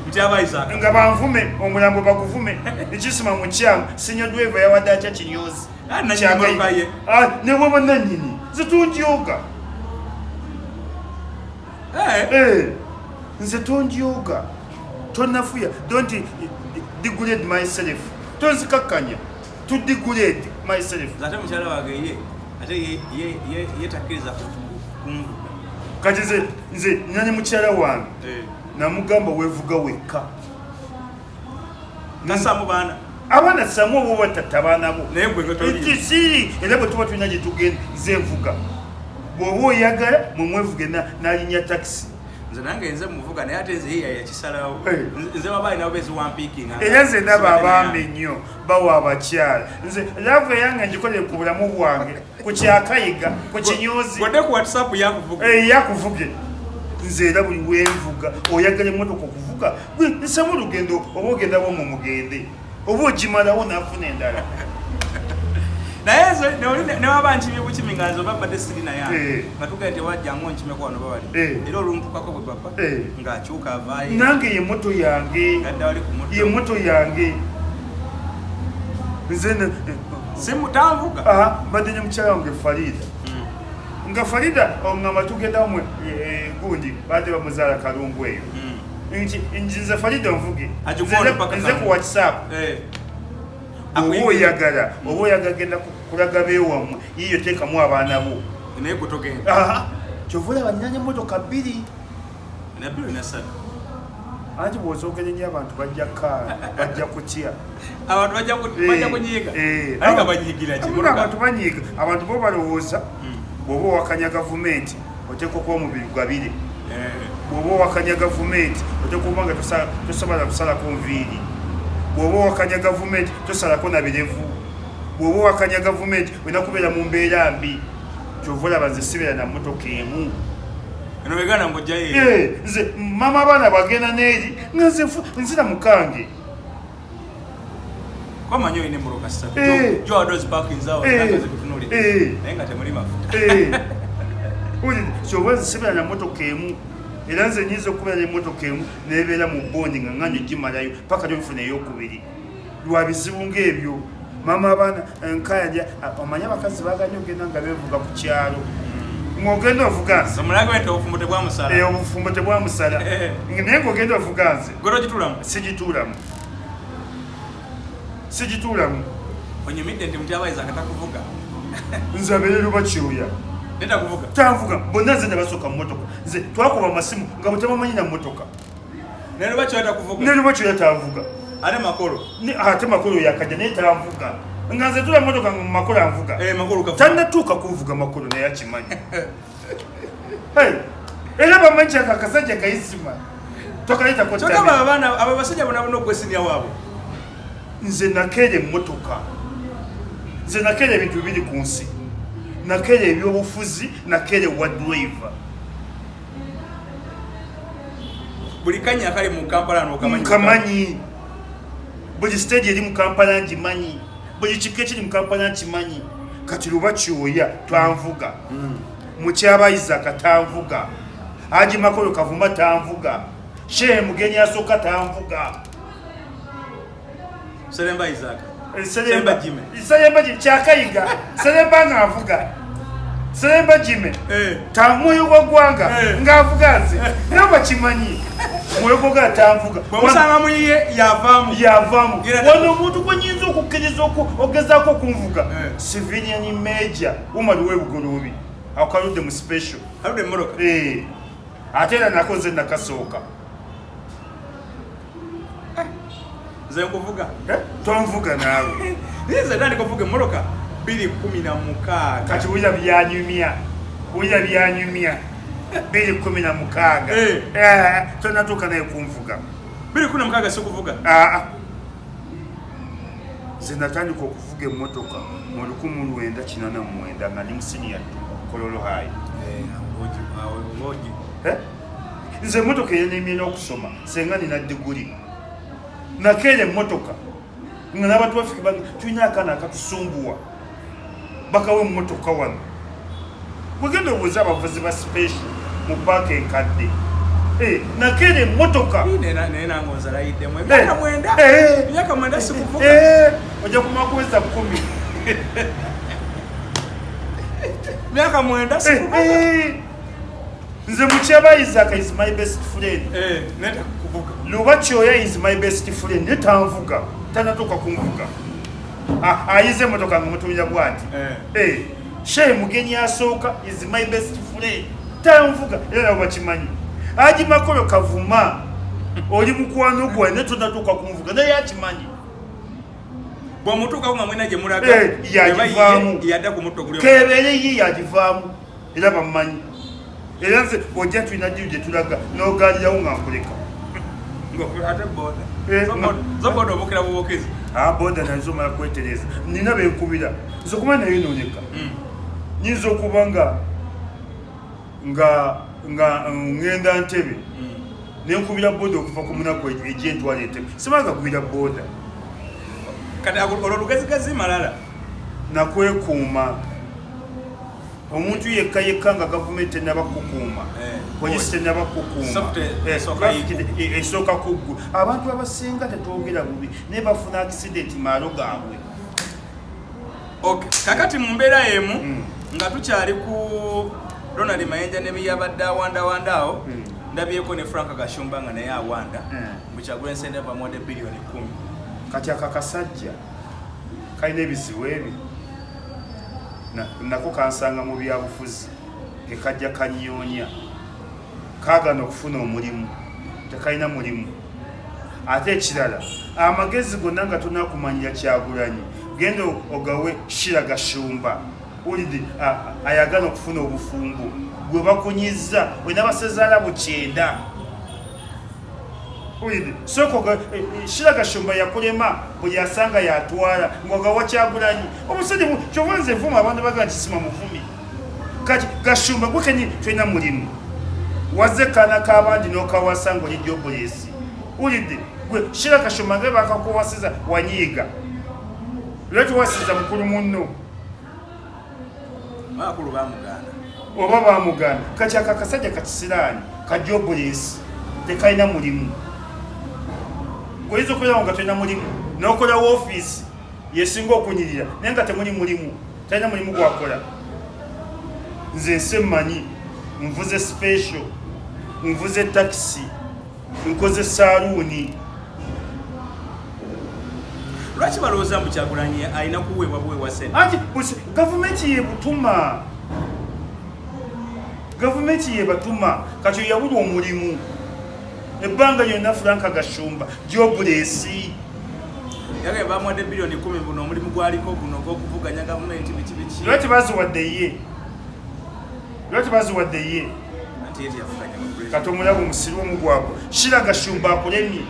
S1: Mutyaba Isaac.
S2: Nga banvume omulambo baguvume. Ekisima mukyamu sinyo driver yawadde atya kinyozi. Ne bwe bannannyini nze tondyoga. Nze tondyoga. Tonnafuya. Don't degrade myself. Tonzikakkanya. To degrade myself.
S1: Ate mukyala wange ye ate ye takkiriza kumvuga.
S2: Kati nze nani mukyala wange namugamba weevuga wekka.
S1: Nasamu baana.
S2: Abaana samu obo batatta baana bo.
S1: Naye gwe toli.
S2: Si era bwe tuba tulina gye tugenda nze nvuga. Bw'oba oyagala mwevuge n'alinnya taxi.
S1: Nze nange nze muvuga naye ate nze ye yakisalawo. Nze wabaali nabo bezi wampiikinga.
S2: Era nze ndaba abaami nnyo bawa abakyala. Nze laavu eyange ngikolere ku bulamu bwange ku kyakayiga ku kinyozi.
S1: Wadde ku WhatsApp yakuvuga.
S2: Yakuvuge. Nze era buli weenvuga oyagala emmotoka okuvuga nsamu olugendo oba ogenda bwomwo mugende oba ogimalawo naafuna endala.
S1: Naye newaba nkimye bukimi nga nze oba badde sirina yange nga tugende tewajjangu nkimeko wano bawali era olumpukako bwe papa ng'akyuka avaayo.
S2: Nange ye moto yange.
S1: Gadda wali ku moto.
S2: Ye moto yange. Nze
S1: simutanvuga.
S2: Mbadde ne mukyala wange Farida. Nga Farida ongamba tugenda mwe gundi baade bamuzaala kalungu eyo. Nze Farida nvuge. Nze ku WhatsApp. Oba oyagala genda kulaga beewammwe yiyo teekamu abaana bo.
S1: Naye gwe togenda.
S2: Kyova olaba nnyanya emmotoka bbiri.
S1: Na bbiri na ssatu.
S2: Anti bw'osoogera nnyo abantu bajja kaala bajja kutya.
S1: Abantu bajja kunyiiga. Naye nga banyiigira ki?
S2: Abantu banyiiga. Abantu bo balowooza bw'oba owakanya gavumenti oteekwa okuba omubiri gabire. Bw'oba owakanya gavumenti oteekwa okuba nga tosobola kusalako nviiri. Bw'oba owakanya gavumenti tosalako na birevu. Bw'oba owakanya gavumenti olina kubeera mu mbeera mbi. Kyova olaba nze sibeera na mmotoka emu.
S1: Eno begana ng'ojja ye.
S2: Nze mama abaana bagenda n'eri nga nze nzira mukange.
S1: Kwamanyi olina emmoloka ssatu. Gyowadde ozipaakinzaawo zikutunuulira. Naye nga temuli mafuta.
S2: Kyova nze sibeera na mmotoka emu. Era nze nyinza okubeera n'emmotoka emu n'ebeera mu bondi nga nganyo gimalayo paka lyonfuna ey'okubiri. Lwa bizibu ng'ebyo. Mama abaana nkayalya omanyi abakazi baganya ogenda nga beevuga ku kyalo. Ng'ogenda ovuga nze.
S1: Omulage nti obufumbo tebwamusala.
S2: Obufumbo tebwamusala. Naye ng'ogenda ovuga nze.
S1: Gwe togituulamu?
S2: Sigituulamu. Sigituulamu.
S1: Onyumidde nti mutyaba Isaac takuvuga.
S2: Nze abeere luba kyoya.
S1: Nenda kuvuga.
S2: Tanvuga. Bonna nze ne basooka mu mmotoka. Nze twakuba amasimu nga bwe tabamanyi na mmotoka.
S1: Ne luba kyoya takuvuga.
S2: Ne luba kyoya tanvuga.
S1: Ate makolo.
S2: Ate makolo yakajja naye tanvuga. Nga nze tula mmotoka nga mu makolo anvuga.
S1: Makolo kavuga.
S2: Tannatuuka kunvuga makolo naye akimanyi. Era bamanyi akakasajja kayisima. Tokayitako ttabi.
S1: Kyokka abaana abasajja bonna okwesimya waabwe.
S2: Nze nakeera emmotoka. Nze nakeera ebintu bibiri ku nsi. Nakeera ebyobufuzi, nakeera wa driver.
S1: Buli kanya akali mu Kampala n'okamanyi.
S2: Nkamanyi. buli stage eri mu Kampala ngimanyi, buli kika ekiri mu Kampala nkimanyi. Kati luba kyoya twanvuga mukyabayiza katanvuga Haji Makolo Kavuma tanvuga Shehe Mugenyi asooka tanvuga
S1: Seremba Isaka
S2: Seremba Jime kyakayiga Seremba ng'avuga Seremba Jime tamuyo gwa gwanga ng'avuga nze naba kimanyi mwoyo gwa tanvuga
S1: bw'omusanga muyiye
S2: yavaamu wano omuntu gwe nyinza okukkiriza ogezaako okunvuga civilian major umali w'ebugoloobi akaludde mu special
S1: aludde mmoroka
S2: ate era nako nze nakasooka
S1: nze nkuvuga
S2: tonvuga naawe
S1: nze tandika ovuga emmoroka 2016
S2: kati wulira byanyumya 2016 tonatuuka naye kunvuga
S1: 2016 sikuvuga
S2: nze natandika okuvuga emmotoka mu 1989 nga ndi mu senior Kololo High nze emmotoka eyeneemyena okusoma senga nina diguli nakeera emmotoka nga n'abatrafiki bange tulina akaana akatusumbuwa bakawa emmotoka wano wegenda obuuza abavuzi ba special mu paaka enkadde nakeera emmotoka
S1: naye nange onzalayiddemu emyaka mwenda sikuvuga
S2: ojja kumala kuweza 10
S1: myaka mwenda sikuvuga
S2: nze mukyabayizaaka is my best friend luba kyoya is my best friend ne tanvuga tanatuuka kunvuga ayize emmotoka nga mutumira bwati Shehe Mugenyi asooka is my best friend tanvuga era nabo bakimanyi Haji Makolo Kavuma oli mukwano gwe ne tonatuuka kunvuga naye akimanyi
S1: bw'omutuuka nga mwena gye mulaga
S2: yagivaamu
S1: yadda ku mutto guli
S2: kebeere ye yagivaamu era bamumanyi era nze ojja tulina ddiru gye tulaga n'ogalirawo nga nkuleka
S1: ate boda obukira bubukezi
S2: boda nazo mala kwetereza nina benkubira nze okuba nayo nooneka nyinza okuba nga ngenda Ntebe nenkubira boda okuva ku munaku egyentwala Entebe simanga kubira boda
S1: kati olwo lugezigezi malala
S2: nakwekuuma omuntu yekka nga gavumenti tenabakukuuma polisi tenabakukuuma esooka kuggulu abantu abasinga tetwogera bubi naye bafuna accident maalo gaabwe
S1: kakati mu mbeera emu nga tukyali ku Ronald Mayenja ne byabadde awandawandaawo ndabyeko ne Frank Gashumba nga naye awanda Kyagulanyi Ssentamu bamuwadde biliyoni 10
S2: kati akakasajja kalina ebizibu ebi nako kansanga mu byabufuzi kekajja kanyoonya kaagana okufuna omulimu tekalina mulimu ate ekirala amagezi gonna nga tunakumanyira Kyagulanyi genda ogawe Shira Gashumba ulidi ayagana okufuna obufumbo gwe bakunyiza olina basezaala bukyenda ulidi soko Shira Gashumba yakulema buli asanga yatwala ngogawa Kyagulanyi omusajja kyovanze vuma abantu baga kisima muvumi kati Gashumba gwekenyi tulina mulimu waze kana kabandi n'okawasa ngo lijobulesi ulidi gwe Shira Gashumba nge bakakuwasiza wanyiiga lwaki wasiza mukulu munno
S1: bakulu bamugana
S2: oba bamugana kati akakasajja kakisiraani kajobulesi tekalina mulimu oyinza okulaba nga tolina mulimu n'okola woofiisi yesinga okunyirira naye nga temuli mulimu talina mulimu gwakola nze nse mmanyi nvuze special nvuze takisi nkoze saaluuni
S1: lwaki balowooza mbu Kyagulanyi alina kuweebwa buweebwa ssente
S2: anti gavumenti ye batuma kati yabula omulimu ebbanga lyonna Frank Gashumba jobulesi
S1: yagamba bamuwadde biliyoni 10 buno omulimu gwaliko guno gw'okuvuganya gavumenti biki
S2: lwaki baziwadde ye
S1: anti yeti yavuganya
S2: kati omulaba omusiru omu gwabwe Shira Gashumba akulemye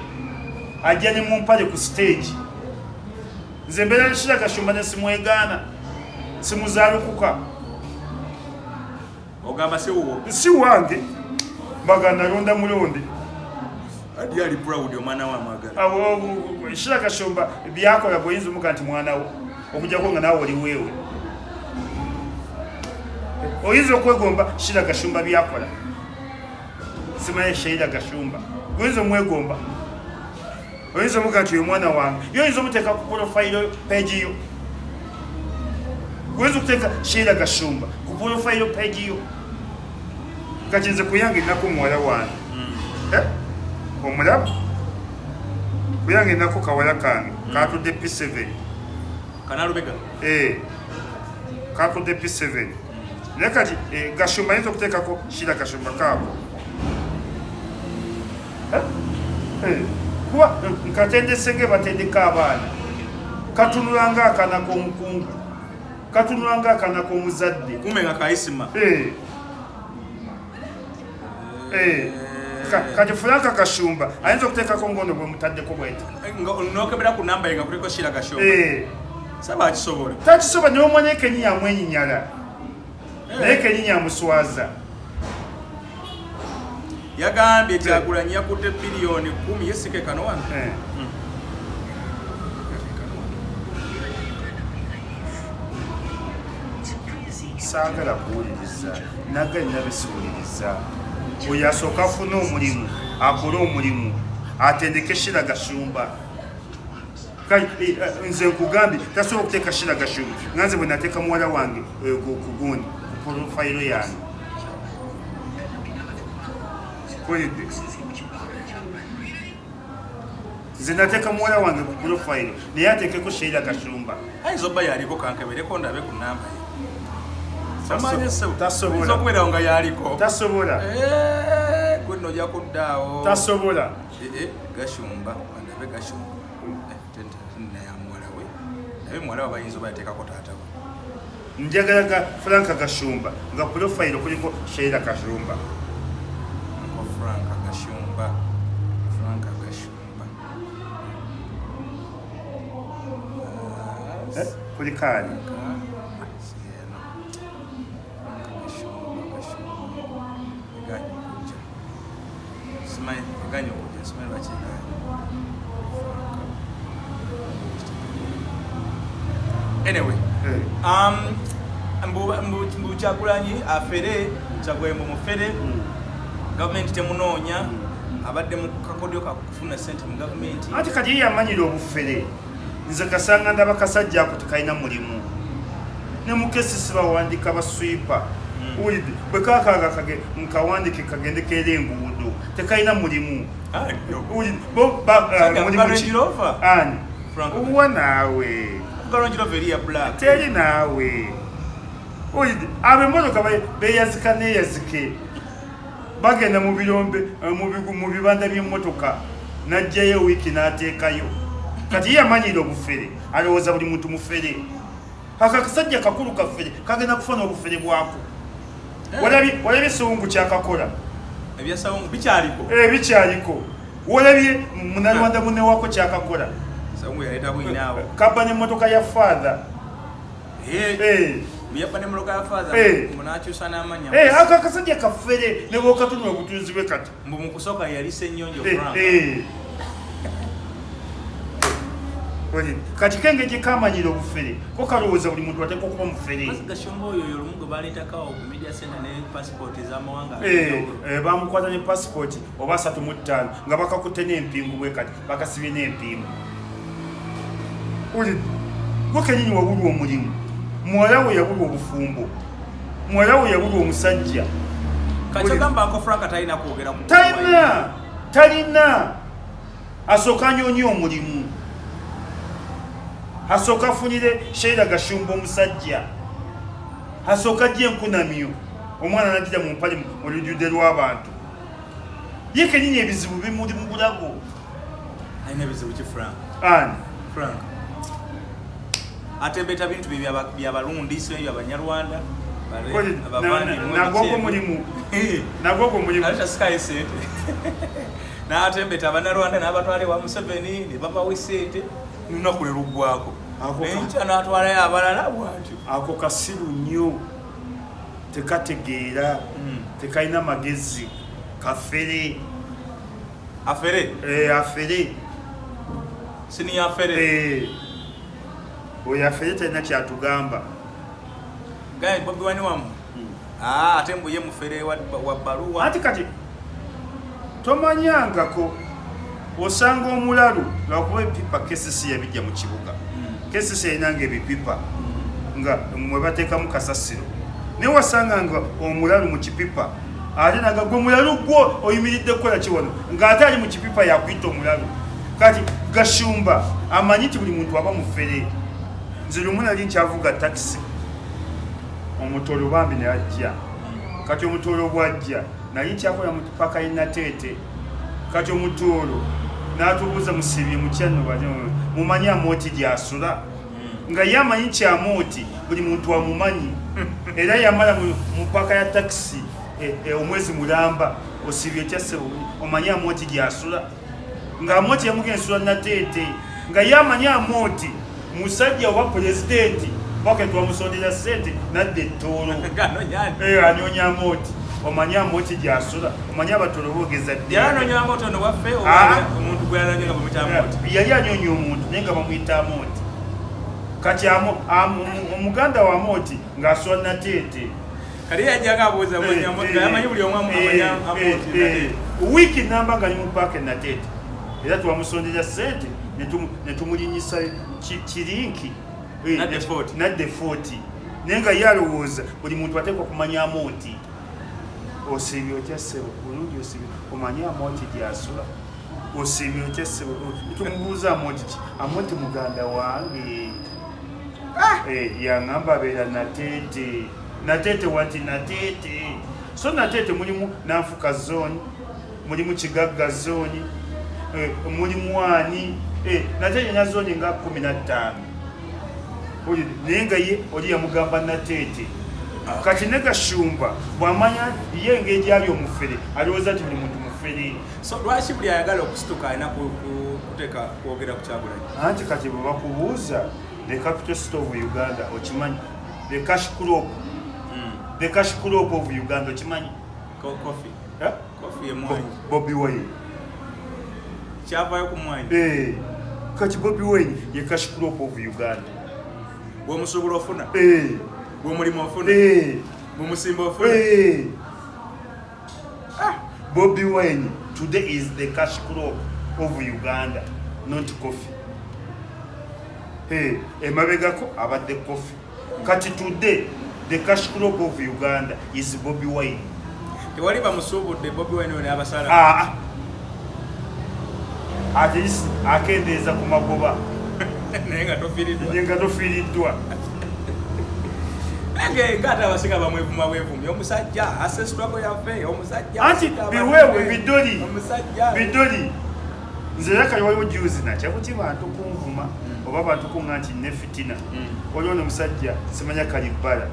S2: ajja ne mu mpale ku stage nze mbeera ne Shira Gashumba ne simwegaana simuzaalukuka
S1: ogamba si wuwo
S2: si wange baganda londa mulonde
S1: adi ali proud omwana wa magala
S2: Shira Kashumba byakola bwinza umuga nti mwana wo okujjako nga nawe oli weewe oyinza okwegomba Shira Kashumba byakola simaye Shira Kashumba oyinza omwegomba oyinza omuga nti oyo mwana wange yoyinza omuteeka ku profile page yo oyinza okuteeka Shira Kashumba ku profile page yo kakinze kuyange ennaku muwala wange omulaba kuyange ennaku kawala kange katudde P7
S1: kanalubega
S2: katudde P7 naye kati Gashumba ayinza okuteekako Shira Kashumba kaako kuba nkatendesenge batendeka abaana katunula ngaakana k'omukungu katunula ngaakana k'omuzadde
S1: kume nga kaisima
S2: kati Franka Kashumba ayinza okuteekako ngono bwe mutaddeko bwete
S1: nokebera ku namba yenga kuliko Shira Kashumba saba akisobola
S2: takisobola naye omwana ekenyi yamwenyinyala naye kenyi yamuswaza
S1: yagambye Kyagulanyi yakudde biliyoni 10 yesike kano wano
S2: saagala kuwuliriza nagali nabisuuliriza oyo asooka afuna omulimu akole omulimu atendeke Shira Kashumba nze nkugambye tasobola okuteeka Shira Kashumba nga nze bwe nateeka muwala wange kugundi ku profile yange koyedde nze nateeka muwala wange ku profile naye ateekeko Shira Kashumba
S1: ayinza obba yaliko kankebereko ndabe ku namba ye
S2: tasobola
S1: nga yaliko
S2: tasobola
S1: gweno ojja kuddaawo
S2: tasobola
S1: Gashumba ndabe Gashumba naye muwala we naye muwala we bayinza oba yateekako taata we
S2: njagala Franka Kashumba nga profile kuliko Shira Kashumba
S1: Franka Kashumba
S2: kuli kali
S1: anyway mbu Kyagulanyi afere Kyagwembo mufere gavumenti temunoonya abadde mu kakodyo kakufuna sente mu gavumenti
S2: ati kati yamanyira obufere nze kasanga ndaba kasajja ako tekalina mulimu ne mukesisi bawandika baswipa ulidde bwe kakaaga kage nkawandike kagende keera enguudo tekalina mulimu ani uwa naawe teri naawe ulidde ab'emmotoka beyazika neeyazike bagenda mu birombe mu bibanda by'emmotoka najjayo wiiki n'ateekayo kati yamanyira obufere alowooza buli muntu mufere akakasajja kakulu kaffere kagenda kufuna obufere bwako walabye Sawungu kyakakola bikyaliko walabye munalwanda munne wako kyakakola kabba n'emmotoka ya faatha aka akasajja kaffere ne bwokatunula obutunzi bwe kati
S1: mukusooka yalise ennyonjo
S2: kati kenge gye kamanyira obufere ko kalowooza buli muntu ateeka okuba mufere bamukwata ne pasipoti oba 35 nga bakakutte n'empingu bwe kati bakasibye n'empingu gwe kenyini wabulwa omulimu muwala we yabulwa obufumbo muwala we yabulwa omusajja talina asooka anyonye omulimu asooka afunire Shira Kashumba omusajja asooka ajja enkunamyo omwana nagira mu mpale mu lujjudde lw'abantu ye kenyini ebizibu bimuli mu bulago ani
S1: atembeta bintu byabalundi so byabanyarwanda
S2: nagwogwo mulimu
S1: n'atembeta abanyarwanda n'abatwale wa Museveni ne babawe sente lunaku ne luggwako enkya n'atwalayo abalala bwatyo
S2: ako kasiru nnyo tekategeera tekalina magezi kafere
S1: afere
S2: afere
S1: sini afere
S2: oyo afere tena kyatugamba
S1: gaye Bobi Wine wamu ate mbuye mufere wa baluwa
S2: ati kati tomanyangako osanga omulalu lwakuba epipa kesisi yabijja mu kibuga kesisi yinanga ebipipa nga mwe bateekamu kasasiro naye wasanga nga omulalu mu kipipa ate naga gwe mulalu gwo oyimiridde kukola kiwano ng'ate ali mu kipipa yakuyita omulalu kati Gashumba amanyi nti buli muntu aba mufere nze lumu nali nkyavuga takisi omutolo bambi ne ajja kati omutolo bwajja nali nkyakola mu paka y'Nateete kati omutolo n'atubuuza musibye mukyano mumanyi Amooti gy'asula nga ye amanyi nti Amooti buli muntu amumanyi era yamala mu paka ya takisi omwezi mulamba osibye kyase omanyi Amooti gy'asula nga Amooti yamugenza ensula Nateete nga ye amanyi Amooti musajja oba pulezidenti bake twamusondera ssente nadde ettoolo anoonya Amooti omanyi Amooti gy'asula omanyi abatolo boogeza yali anoonya omuntu naye nga bamuyita Amooti kati omuganda wa Amooti ng'asula Nateete wiiki namba nga ni mu paaka Nateete era twamusondera ssente ne tumulinyisa kirinki nadde 40 naye nga ye alowooza buli muntu ateekwa kumanya Amooti osibye otya ssebo bulungi osibye omanyi Amooti gy'asula osibye otya ssebo tumubuuza Amooti ki Amooti muganda wange yaŋŋamba abeera Nateete wati Nateete so Nateete mulimu Nanfuka zone mulimu Kigagga zone mulimu ani Nateete na zone nga 15 naye nga ye oli yamugamba Nateete kati ne Gashumba bw'amanya ye engeri gyali omufere alowooza nti buli muntu mufere
S1: so lwaki buli ayagala okusituka alina kuteeka kwogera ku Kyagulanyi
S2: anti kati bwe bakubuuza the capital city of Uganda okimanyi the cash crop of Uganda okimanyi
S1: Kofi ye mwanyi
S2: Bobi Wine
S1: kyavaayo ku mwanyi
S2: kati Bobi Wine ye cash crop of Uganda
S1: bw'omusobola ofuna bw'omulimu ofuna bw'omusimba ofuna
S2: Bobi Wine today is the cash crop of Uganda not coffee emabegako abadde coffee kati today the cash crop of Uganda is Bobi Wine
S1: tewali bamusuubudde Bobi Wine ne abasala
S2: ate akendeeza ku magoba
S1: naye nga
S2: tofiiriddwa
S1: ngate abasiga bamwevuma bwevumi omusajja asesitwako yaffe omusajja
S2: anti biweebwe bidoli nze yakali waliwo juzi nakyakuti bantu kunvuma oba bantu kunga nti ne fitina waliwo nomusajja simanya kalibbala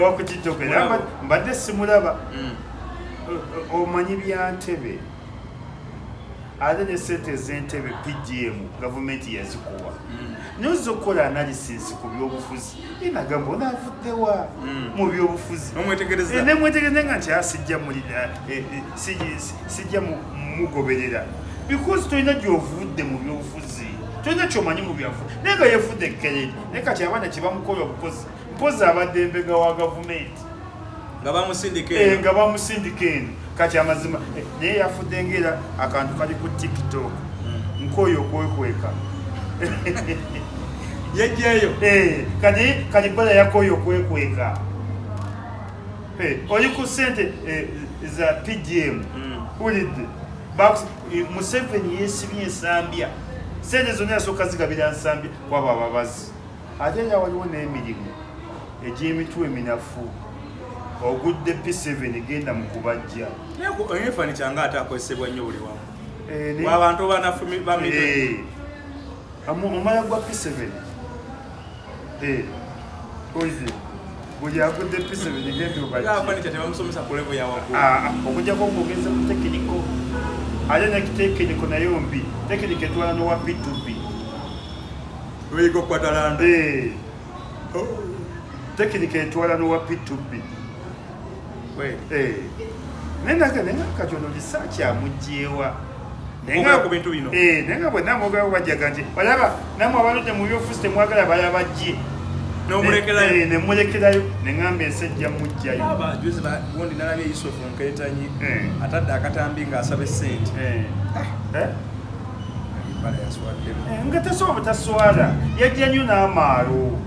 S2: waku TikTok era mbadde simulaba omanyi bya Ntebe ate ne sente ez'Entebe PGM gavumenti yazikuwa nozo kola analysis ku byobufuzi inagamba onavuddewa mu byobufuzi nemwetegereza nga nti sijja mugoberera because tolina gyovudde mu byobufuzi tolina kyomanyi mu byafuzi naye nga yefudde ekkereri naye kati abaana kyebamukola obukozi mpozi abadde embega wa gavumenti nga bamusindika eno kati amazima naye yafudde ngera akantu kali ku TikTok nkoyo okwekweka
S1: yejjeeyo
S2: kati bala yakoyo okwekweka oli ku sente za PGM ulidde Museveni yesibye ensambya sente zonna yasooka zigabira nsambya kwaba ababazi ate era waliwo n'emirimu egy'emitwe eminafu ogudde P7 genda mu kubajja
S1: ebifaani kyange ate akozesebwa nnyo buli wamu abantu banafu bamitwe
S2: omala gwa P7 oize buli agudde P7 genda
S1: obatebamusomesa ku level yawaggulu
S2: okujjako ng'ogenze ku tekiniko ate nekitekiniko nayo mbi tekiniko etwala nowa P2P
S1: weyiga okukwatala
S2: tekiniko etwala nowa P2P nenga katono research amujjewa
S1: ku bintu bino
S2: nenga bwe namoga wajjaga nti balaba namwe abaludde mu byofuzi temwagala balaba jje nemulekerayo neŋŋamba ensejja mujjayo
S1: juzi gundi nalabye Yusufu Nkeetanyi atadde akatambi ng'asaba essente
S2: nga tasobola butaswala yajja nnyo n'amaalo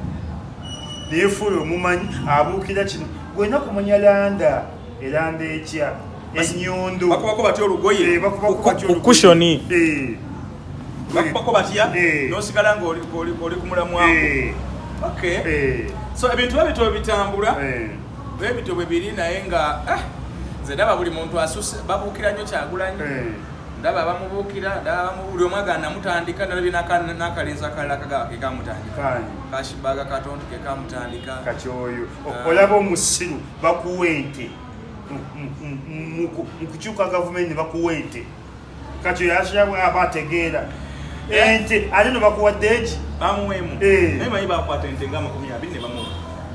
S2: neefula omumanyi abuukira kino gwena kumanya landa eranda ekya ennyondo
S1: bakubako batya olugoye kukushoni bakubako batya n'osigala ng'oli ku mulamwangu so ebintu babito bitambula bebito bwe biri naye nga nze ndaba buli muntu asuse babuukira nnyo Kyagulanyi ndaba bamubuukira buli omu agaana mutandika ndalabye n'akalenzi akalala kekamutandika kashibaga katonda kekamutandika
S2: kati oyo olaba omusiru bakuwa ente mu kukyuka gavumenti bakuwa ente kati oyo aba ategeera ente ate no bakuwadde eki
S1: bamuweemu naye manyi bakwata ente nga 20 ne bamuwa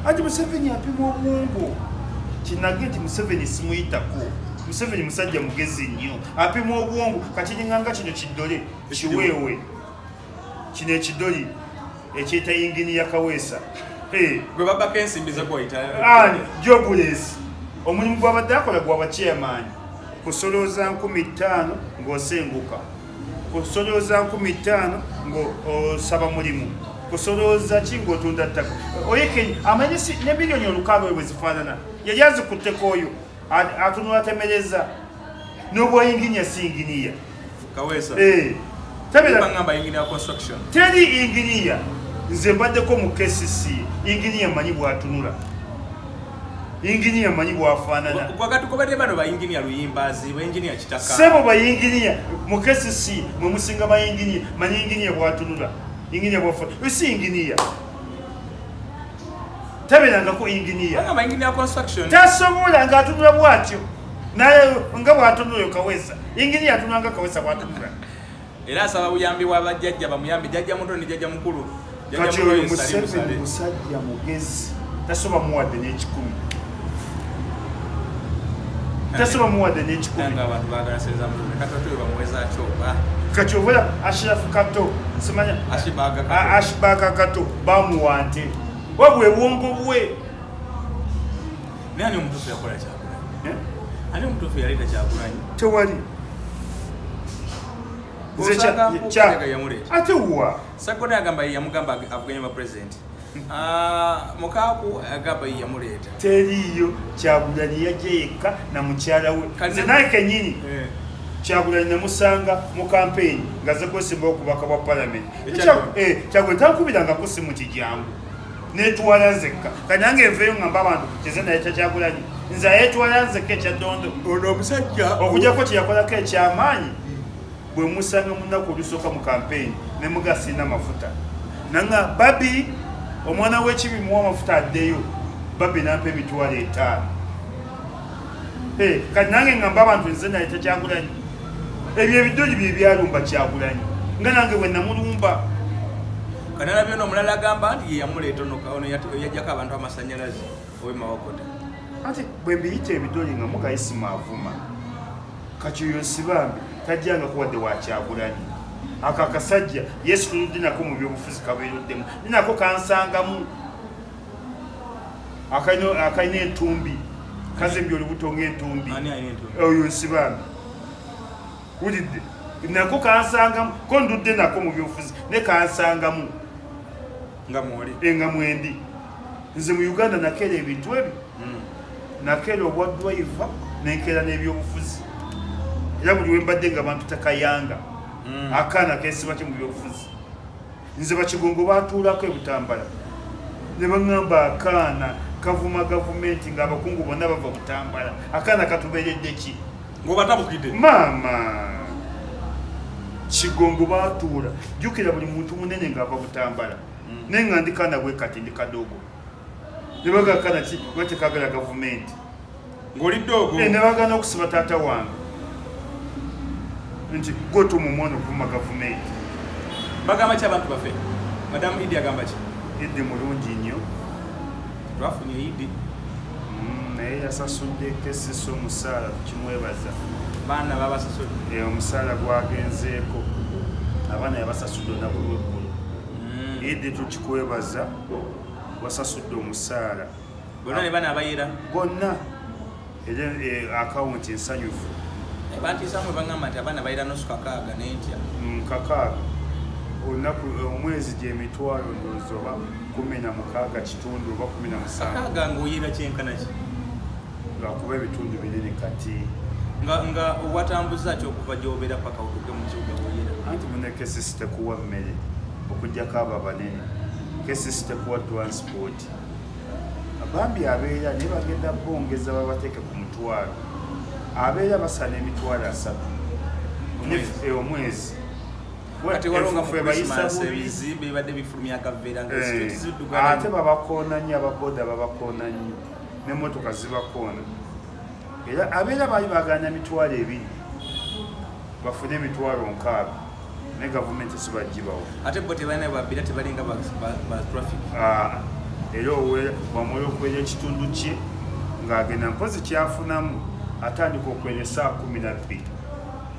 S2: ati Museveni apima obwongo kinage nti Museveni simuyitako Museveni musajja mugezi nnyo apima obwongo kati ninganga kino kiddole kiweewe kino ekidoli ekyeta yingini ya Kaweesa
S1: gwe babako ensimbi zakwayita
S2: Jobless omulimu gwabadde akola gwa chairman kusolooza 15,000 ng'osenguka kusolooza 15,000 ng'osaba mulimu kusolooza ki ng'otunda ttaka oyeke amanyisi ne bilioni olukaaga bwe zifaanana yali azikutteko oyo atunula temereza n'obwayinginiya singiniya
S1: Kaweesa
S2: tabirangamba
S1: inginiya construction
S2: teri inginiya nze mbaddeko mu KCC inginiya manyi bwatunula inginiya manyi bwafaanana
S1: gwagatukobadde bano bayinginiya luyimbazi bayinginiya kitaka
S2: sebo bayinginiya mu KCC mwe musinga bayinginiya manyi inginiya bwatunula inginiya bwafaanana si inginiya tabirangako inginiya
S1: inginiya construction
S2: tasobola ng'atunula bwatyo naye nga bwatunula Kaweesa inginiya atunula nga Kaweesa bwatunula
S1: era asaba buyambi bw'abajjajja bamuyambi jjajja muto ne jjajja mukulu
S2: kati oyo Museveni musajja mugezi tasoba muwadde n'ekikumi tasoba muwadde n'ekikumi
S1: abantu baagalasereza mu katoto bamuweza kyoba
S2: kati obula Ashrafu Kato simanya Ashbaga Kato bamuwante wabwe bwongo bwe
S1: nani omutuufu yakola Kyagulanyi ani omutuufu yaleeta Kyagulanyi
S2: tewali ate wa
S1: Sakone agamba yamugamba avuganye ba president Mukaku agamba yamuleeta
S2: teriyo Kyagulanyi yajje yekka na mukyala we nze naye kennyini Kyagulanyi namusanga mu campaign ngaze kwesimba okubaka bwa parliament Kyagulanyi tankubiranga kusimu kijyangu netwala nzekka kanyange enveeyo ngamba abantu kize naye Kyagulanyi nze ayetwala nzekka ekyaddondo
S1: ono omusajja
S2: okujjako kyeyakolako ekyamaanyi bwe musanga munaku olusooka mu campaign ne mugasina mafuta nanga babi omwana w'ekibi muwa amafuta addeyo babi nampa $5,000 kati nange ngamba abantu nze naye Kyagulanyi ebyo ebidoli bye byalumba Kyagulanyi nga nange bwe namulumba
S1: kanala byona omulala agamba nti ye yamuleeta ono yajjako abantu amasannyalaze ow'emawokota
S2: ati bwe mbiyita ebidoli nga mugayisima avuma kati oyo nsibambi tajjanga kuwadde wa Kyagulanyi ako akasajja Yesu tuludde nako mu byobufuzi kabeeruddemu ninako kansangamu akalina entumbi kazembye olubuto ng'entumbi oyo nsibambi wulidde nako kansangamu ko ndudde nako mu byobufuzi ne kansangamu nga mwendi nze mu Uganda nakeera ebintu ebyo nakeera obwa driver nenkeera n'ebyobufuzi era buli wembadde nga abantu takayanga akaana kesiba ki mu byobufuzi nze Bakigongo batuulako ebutambala ne baŋŋamba akaana kavuma gavumenti ng'abakungu bonna bava butambala akaana katubeeredde ki
S1: ng'obatabukidde
S2: maama Kigongo batuula jjukira buli muntu munene ng'ava butambala naye nga ndi kaana bwe kati ndi kadogo ne bagakana ki wetekagala gavumenti
S1: ng'oli ddogo
S2: ne bagana okusiba taata wange nti gwotuma omwana okuvuma gavumenti
S1: bagamba ki abantu baffe madamu Idi agamba ki
S2: Idi mulungi nnyo
S1: twafunye Idi
S2: naye yasasudde kesiso omusaala tukimwebaza.
S1: Baana babasasudde
S2: omusaala gwagenzeeko abaana yabasasudde olunaku lw'eggulu. Iddi tukikwebaza wasasudde omusaala
S1: bonna ne bana abayera
S2: bonna era akawunti ensanyufu.
S1: Bantiisamu bagamba nti abaana bayira nusu kakaaga n'entya
S2: kakaaga olunaku omwezi gy'emitwalo ndowooza oba 16 kitundu oba 17.
S1: Kakaaga ng'oyira kyenkana ki
S2: lwakuba ebitundu binene kati
S1: nga watambuza ki okuva gy'obeera paka otuuke mu kibuga bw'oyira.
S2: Anti mune kesisi tekuwa mmere okugyako abo abanene, kesisi tekuwa transport. Bambi abeera naye bagenda bongeza babateeke ku mutwalo, abeera basana emitwalo 3 omwezi.
S1: Kati walonga mu Christmas ebizimbe bibadde bifulumya akaveera nga zidduka
S2: ate babakoona nnyo ababoda babakoona nnyo n'emmotoka zibakoona. Era abeera baali bagana emitwalo 2 bafune emitwalo 6 ne gavumenti sibagibawo.
S1: Ate bo tebalina babira tebalinga ba traffic.
S2: Era wamala okwera ekitundu kye ng'agenda mpozi kyafunamu atandika okwera essaawa 12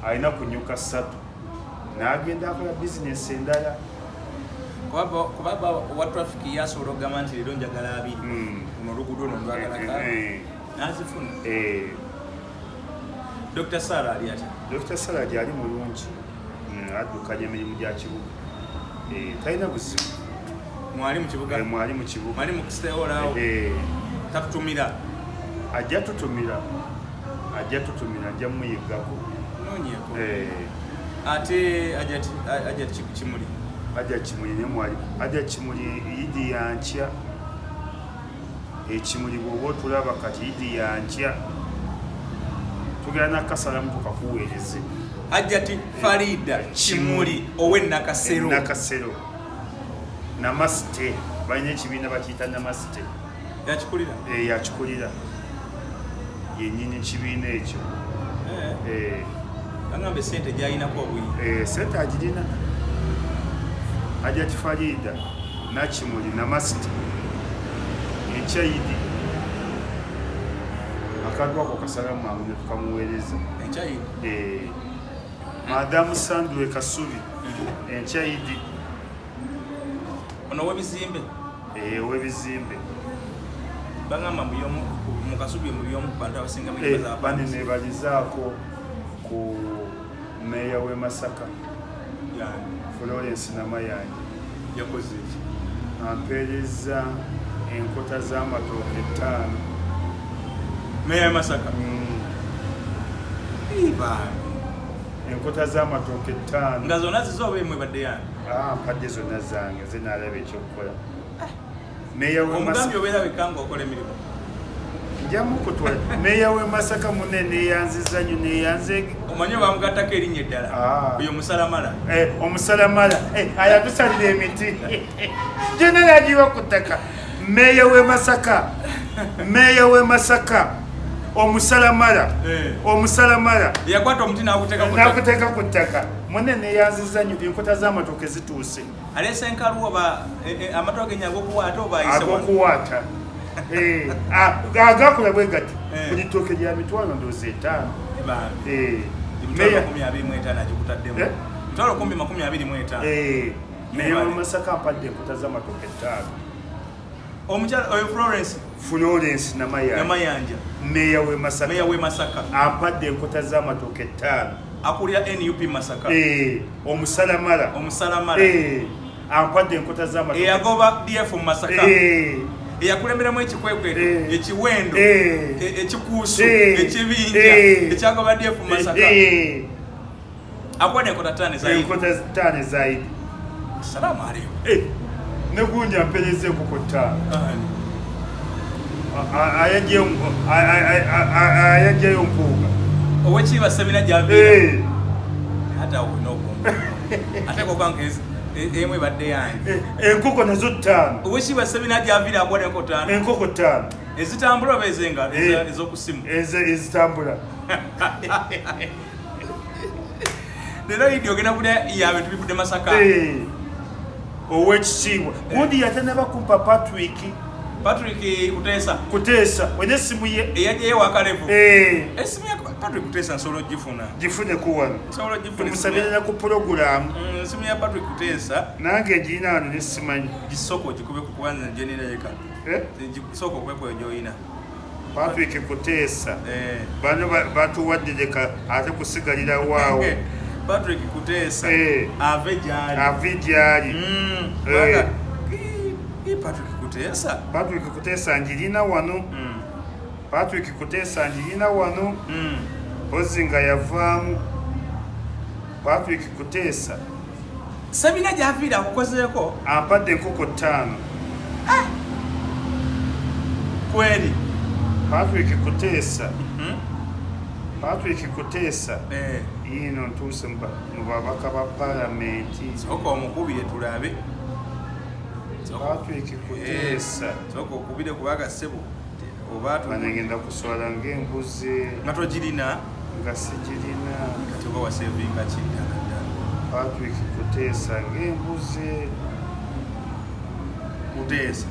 S2: alina kunyuka 3 n'agenda akola bizinesi endala.
S1: Kubaba wa traffic yasobola okugamba nti leero njagala 2 mu luguudo luno ndwagalaka n'azifuna. Dr. Sarah ali atya?
S2: Dr. Sarah gyali mulungi, addukanya emirimu gya kibuga, talina buzibu.
S1: Mwali mu kibuga?
S2: Mwali mu kibuga.
S1: Mwali mu kusteolaawo? Takutumira? Ajja tutumira, ajja muyiggako. Noonyeeko? Ate ajja Kimuli?
S2: Ajja Kimuli ne mwali. Ajja Kimuli Idi yankya. Ekimuli bw'oba otulaba kati Idi yankya. Tugenda nakasalamu tukakuweereze.
S1: Ajjati Farida Kimuli ow'Ennakasero.
S2: Ennakasero. Namaste. Balina ekibiina bakiyita Namaste.
S1: Yakikulira?
S2: Yakikulira. Yennyini ekibiina ekyo.
S1: Bagamba esente gy'alinako obuyi.
S2: Sente agirina. Ajjati Farida Nakimuli Namaste. Ekyayidi. Akantu ako kasalamu mangu ne tukamuweereza.
S1: Ekyayidi?
S2: Madamu Sandwe Kasubi. Ekyayidi.
S1: Ono ow'ebizimbe?
S2: Ow'ebizimbe.
S1: Bagamba mu Kasubi mu by'omu ku bantu abasinga mu nyumba z'abantu.
S2: Baneebalizaako ku meeya w'e Masaka. Florence Namayanja.
S1: Yakoze ki?
S2: Ampeereza enkota z'amatooke 5.
S1: Meeya w'e Masaka?
S2: Enkota z'amatooke 5.
S1: Nga zonna zizo oba emu ebadde yange?
S2: Mpadde zonna zange ze naalaba ekyokukola.
S1: Omugambi obeera wekanga okola emirimu?
S2: Njamu kutwala. Meeya w'e Masaka munne neeyanziza nnyo neeyanze.
S1: Omanyi bamugattako erinnya eddala? Oyo Musalamala.
S2: Omusalamala. Ayatusalira emiti. Gyonna nagiwa ku ttaka. Meeya w'e Masaka. Meeya w'e Masaka. Omusalamala. Omusalamala.
S1: Yakwata omuti n'aguteeka
S2: ku ttaka. Munne neeyanziza nnyo enkota z'amatooke zituuse.
S1: Aleese enkalu oba amatooke nya ag'okuwaata oba ayise wano?
S2: Ag'okuwaata. Agakula bwe gati. Buli ttooke lya mitwalo ndowooza 5.
S1: Emitwalo 25 agikutaddemu. Emitwalo 25.
S2: Meeya w'e Masaka ampadde enkota z'amatooke 5.
S1: Omukyala oyo
S2: Florence Namayanja. Meeya w'e Masaka. Ampadde enkota z'amatooke 5.
S1: Akulira NUP Masaka.
S2: Omusalamala. Ampadde enkota z'amatooke.
S1: Eyagoba DF mu Masaka. Eyakulemberamu ekikwekweto, ekiwendo, ekikuusu, ekibinja, ekyagoba DF mu Masaka. Akwada enkota 5 zaidi.
S2: Enkota 5 zaidi.
S1: Salamu alaykum.
S2: Ne gunja mpereze enkoko 5. Ayajjayo mpuuga.
S1: Owekiiba Sabina gy'aviira. Ate awo n'ogomba. Ate kokwankezi emu ebadde yange.
S2: Enkoko nazo 5.
S1: Owekiiba Sabina gy'aviira akwada enkoko 5.
S2: Enkoko 5.
S1: Ezitambula oba ezenga ez'okusimu?
S2: Ezitambula.
S1: Leero Idi ogenda kulya y'abintu bivudde Masaka.
S2: Ow'ekitiibwa. Gundi yatanaba kumpa Patrick
S1: Patrick
S2: Kuteesa wene simu ye
S1: eyaje wa Kalevu esimu ya Patrick Kuteesa solo gifune kuwano solo gifune
S2: musabira ku program
S1: simu ya Patrick Kuteesa
S2: nange jina ano nesimanyi
S1: gisoko gikube ku kwanza jenera yeka gisoko kwepo joina
S2: Patrick Kuteesa bano batuwaddeka ate kusigalira waawo
S1: Patrick Kuteesa avejali Patrick
S2: Kuteesa njirina wano Patrick Kuteesa njirina wano ozinga yavaamu Patrick Kuteesa
S1: Sabina Javida kukozeeko
S2: ampadde enkoko 5
S1: kweli
S2: Patrick Kuteesa Patrick Kuteesa yino ntuuse mu babaka ba palamenti
S1: soko omukubire tulabe
S2: Patrick Kuteesa
S1: soko okubire kubaga sebo obatu
S2: banagenda kuswala ng'embuzi
S1: nga togirina
S2: nga sigirina
S1: kati oba wasevinga kiddala
S2: Patrick Kuteesa ng'embuzi
S1: Kuteesa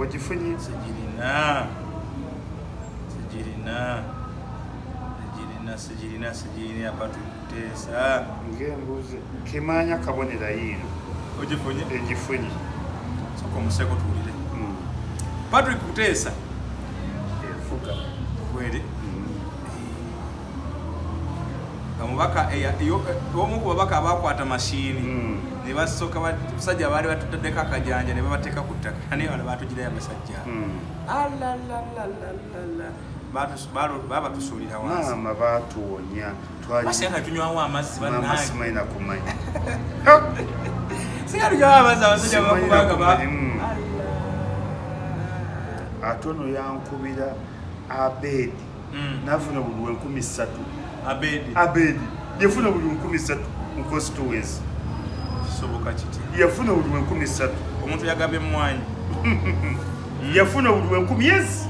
S2: ogifunye
S1: sigirina Patrick Kuteesa
S2: ng'embuzi kimanya kabonera yino
S1: ogifunye
S2: egifunye
S1: soko museko tuwulire Patrick Kuteesa
S2: efuga
S1: kweli kamubaka omu ku babaka abakwata mashini ne basoka basajja baali batuddeko akajanja ne babateeka ku ttaka ne bano batugirayo abasajja babatusuulira wansi
S2: maama baatuwonya
S1: twali tunywawo amazzi
S2: bannasimaina kumanya
S1: singa tunywawo amazzi abasajja bakubaga
S2: ate ono yankubira Abedi nafuna buli 13 Abedi yafuna buli 13 mu constituency
S1: kisoboka kiti
S2: yafuna buli 13
S1: omuntu yagambye mmwanyi
S2: yafuna buli 10 yes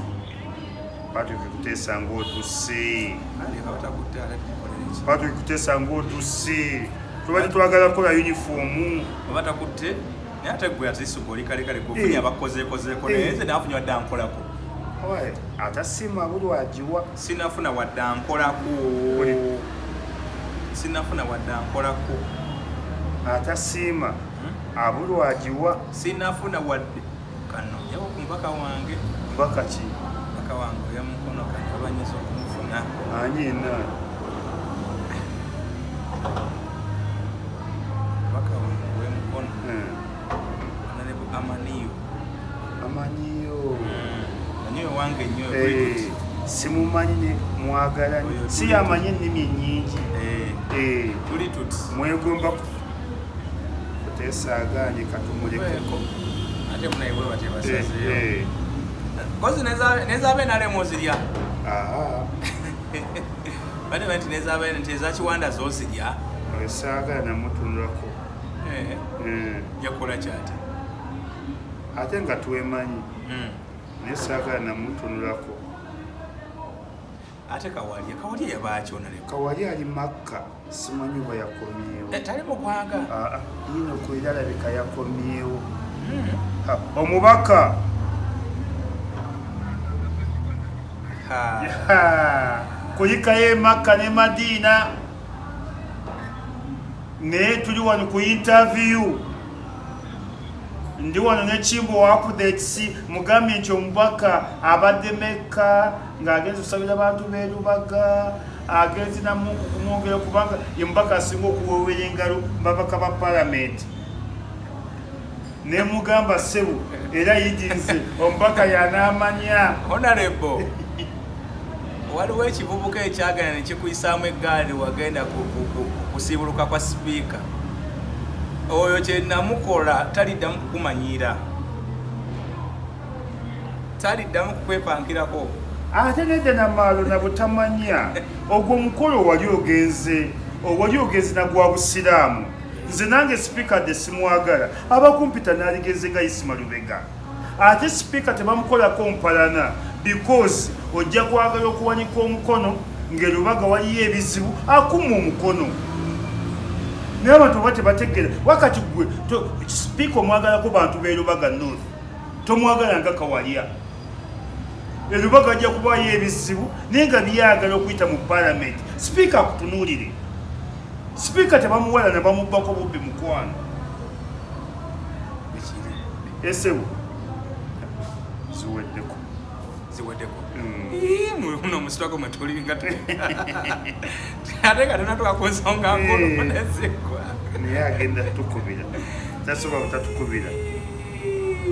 S2: Patrick Kuteesa ng'otusse Patrick Kuteesa ng'otusse tubadde twagala kukola uniform
S1: obatakutte naye ate gwe atisuka oli kalekale kufunya abakozeekozeeko naye nze naafunya wadde ankolako
S2: atasiima buli wagiwa
S1: sinafuna wadde ankolako
S2: atasiima abuli wagiwa
S1: sinafuna wadde kano yawo ku mubaka wange
S2: mubaka ki
S1: mubaka wange oyamukono kano abanyiza okumufuna
S2: anyina
S1: mubaka wange wemukono amaniyo wange nnyo
S2: simumanyi mwagala si yamanyi ennimi ennyingi
S1: tuli tuti
S2: mwegomba Kuteesa agaanye katumulekeko
S1: ate munaiwe batebasazeyo kozi nezaabe nalemo zirya bade nti nezaabe nti ezakiwanda zozirya
S2: esaagala namutunulako
S1: yakola kyate
S2: ate nga twemanyi nesaagala namutunulako
S1: ate kawalya yabakyonaleko
S2: kawalya ali Makka simanyi bwe yakomyewo
S1: tali mugwanga
S2: yino kwera alabika yakomyewo omubaka kuyikayo Makka ne Madiina naye tuli wano ku interview ndi wano ne Kimbo wa updates mugambye nti omubaka abadde Mekka ng'agenza okusabira abantu b'erubaga agenzi namungu kumwogera kubanga ye mubaka asinga okuwoowera engalo babaka ba palamenti ne mugamba ssebo era yijinze omubaka yanaamanya
S1: honorable waliwo ekivubuka ekyagenda ne kikuyisaamu eggaali wagenda kusiibuluka kwa sipiika oyo kye namukola taliddamu kukumanyira taliddamu kukwepankirako
S2: ate nedda namaalo na butamanya ogwo omukolo wali ogenze nagwa busiraamu nze nange sipiika de simwagala abakumpita naligeze nga Isima Lubega ate sipiika tebamukolako mpalana because ojja kwagala okuwanika omukono ng'erubaga waliyo ebizibu akuma omukono naye abantu oba tebategeera wakati gwe sipiika omwagalako bantu b'erubaga north tomwagala nga Kawalya elubaga ajja kubaayo ebizibu naye nga byagala okuyita mu paalamenti. Sipiika akutunuulire. Sipiika tebamuwala ne bamubbako bubbi mukwano. Esewo ziweddeko.
S1: Muno musitwako mwetulinga ate nga tenatuka ku nsonga nkulu nezigwa
S2: naye agenda tukubira tasobola butatukubira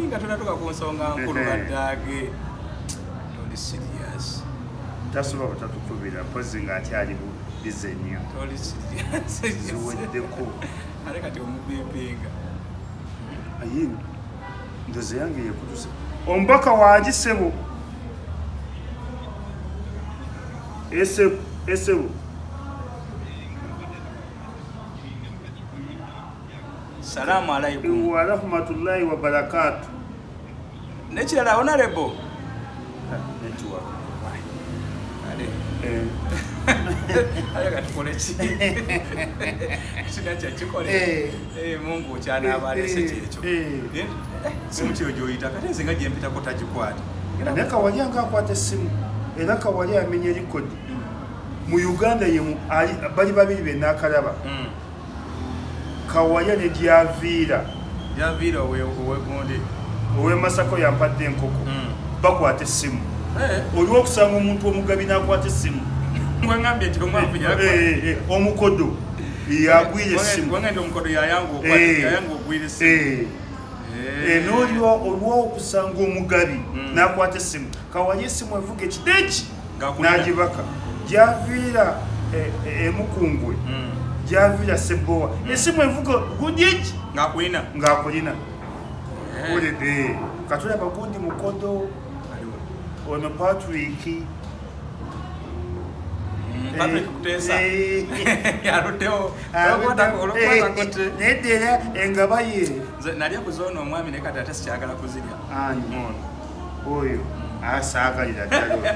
S1: nga tenatuka ku nsonga nkulu baddage toli serious
S2: tasobola butatukubira mpozi nga akyali bize nnyo
S1: toli serious
S2: ziweddeko
S1: ate kati omubipinga
S2: aye ndoze yange yekutuze omubaka wangi Ssebo Esewo
S1: Salamu alaikum
S2: wa rahmatullahi wa barakatuh.
S1: Nekirala honorable
S2: netwa
S1: ale katukolechi sinacha chikole Mungu cyana abalese kyekyo simu joyita kati nzinga jempita ko tajikwata
S2: neka walyanga akwata simu era kawali amenye likodi mu Uganda yemu bali babiri benakalaba kawaya ne Javira owe Masako yampadde enkoko bakwata essimu oliwo okusanga omuntu omugabi n'akwata essimu omukodo yagwire essimu n'oliwo okusanga omugabi n'akwata essimu kawali essimu evuga ekideeki n'agibaka Javira emukungwe Javira Sebowa essimu evuga gudiki ng'akulina olede katulaba gundi mukodo ono Patrick
S1: kutesa
S2: nedera engaba ye
S1: nalya kuzoona omwami naye kati ate sikyagala kuzirya
S2: oyo asaagalira ddala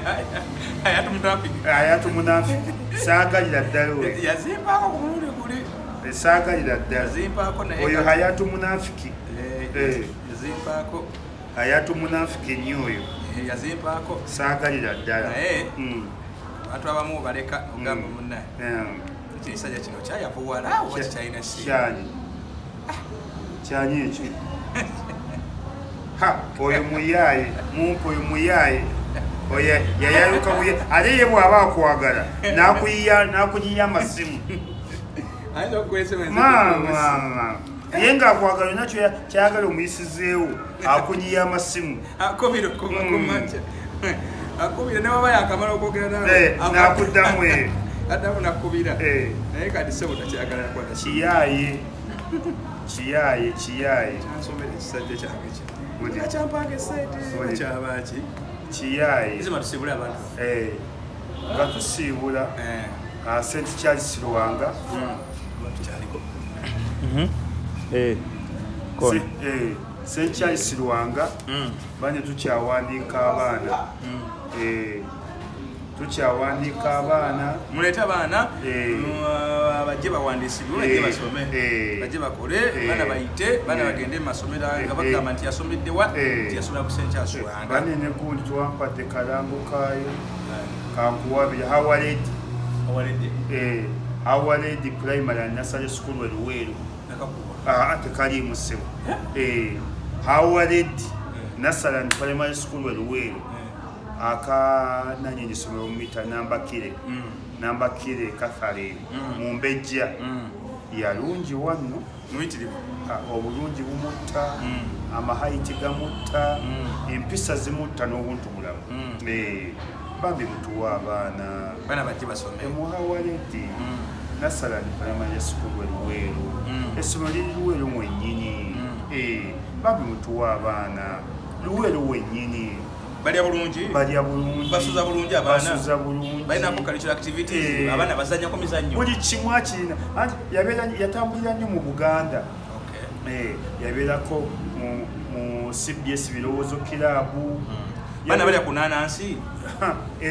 S1: ayatu
S2: munafiki saagalira ddala oyo
S1: yazimpaako ku mulundi guli
S2: saagalira ddala oyo hayatu munafiki
S1: yazimpaako
S2: hayatu munafiki nnyo oyo
S1: yazimpaako
S2: saagalira ddala
S1: naye abantu abamu baleka ogamba munnaye ekisajja kino kyayavuwala oba kikyalina
S2: kyani ekyo oyo muyaye mumpa oyo muyaye oyo yayaluka buye ate ye bw'aba akwagala n'akuyiya amasimu mama ye ng'akwagala nakyo kyayagala omuyisizeewo akunyiya amasimu
S1: akubira newaba yakamala okwogera
S2: n'akuddamu eyo
S1: addamu nakubira naye kati Ssebo takyagala kwata
S2: kiyaye
S1: kyansomera ekisajja kyange kino akyampaaka esaite kyabaki
S2: kiyaye
S1: izima tusiibule abantu
S2: nga tusiibula St. Charles Lwanga St. Charles Lwanga bane tukyawandiika abaana
S1: muleta abaana bajje bawandiisibwe bajje basome bajje bakole baana bayite baana bagende mu masomero nga bagamba nti yasomedde wa yasomera ku St. Charles Lwanga
S2: banene gundi twampadde kalango kaayo kankuwabira Howard Primary and Nursery School Luweero tekaliimu Ssebo Howard Nursery and Primary School Luweero akananyini somero mita namba kire Catherine Mumbejja yalungi wanno obulungi bumutta amahayiti gamutta empisa zimutta n'obuntu bulamu bambi mutuwa abaana
S1: bajje basome
S2: emuhawaledi Nursery and Primary School Luweero essomero liri Luweero mwennyini bambi mutuwa abaana Luweero wennyini
S1: balya bulungi basuza bulungi abaana balinako cultural activity abaana bazanyako mizannyo
S2: buli kimu akirina anti yatambulira nnyo mu Buganda yabeerako mu CBS birowoozo kiraabu
S1: baana balya ku naanansi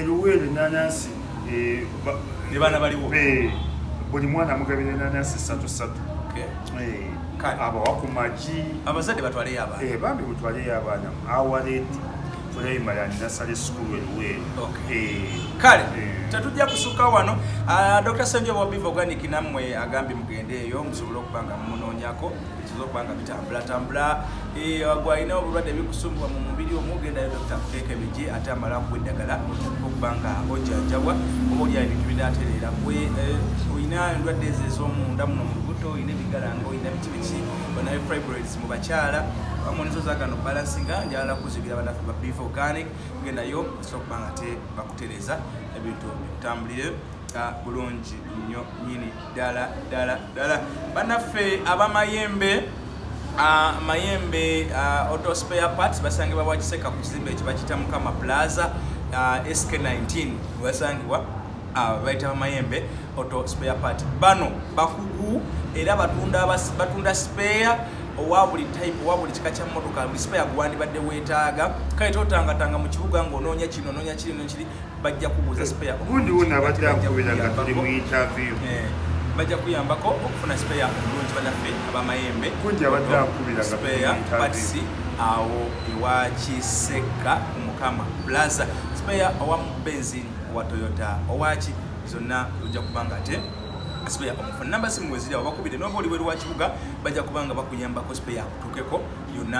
S2: Luweero enanansi
S1: ne baana baliwo
S2: buli mwana amugabira enanansi 3 abawa ku magi
S1: abazadde batwaleyo abaana
S2: bambi mutwaleyo abaana Howard primary and nursery school Luweero.
S1: Kale tetujja kusuka wano. Dr. Senjo Bobiva Organic namwe agambye mugende eyo musobola okubanga munoonyako kizo okubanga bitambula agwalina obulwadde bikusumbwa mu mubiri omugenda Dr. Kuteeka ebigi ate amala okuddagala okubanga ojjanjabwa oba oli ebintu binaaterera gwe oyina endwadde ezo ez'omunda muno mu lubuto oyina ebigalanga oyina biki onayo fibroids mu bakyala amunizo zagano balansinga njala kuzigira abanafu ba Beef Organic gendayo okubanga te bakutereza ebintu bitambulire bulungi nnyo nyini dala banaffe abamayembe mayembe auto spare parts basangibwa bwakiseka ku kizimbe ekyo bakiyita Mukama Plaza SK19 basangibwa baita mayembe auto spare part bano bakugu era batunda spare owabuli type owabuli kika kya motoka buli spare gwandibadde weetaaga kale totangatanga mu kibuga ng'onoonya kino onoonya kiri bajja kuguza spare
S2: ubundi wona abadde akubira nga tuli mu interview
S1: bajja kuyambako okufuna spare omulungi banaffe abamayembe
S2: kunji abadde akubira nga
S1: spare parts awo ewakiseka ku Mukama Plaza spare owa benzin owa Toyota owaki zonna ojja kubanga ate spare omufuna namba simu wezira bakubire n'oba oli bweru wa kibuga bajja kubanga bakuyambako spare akutuukeko yonna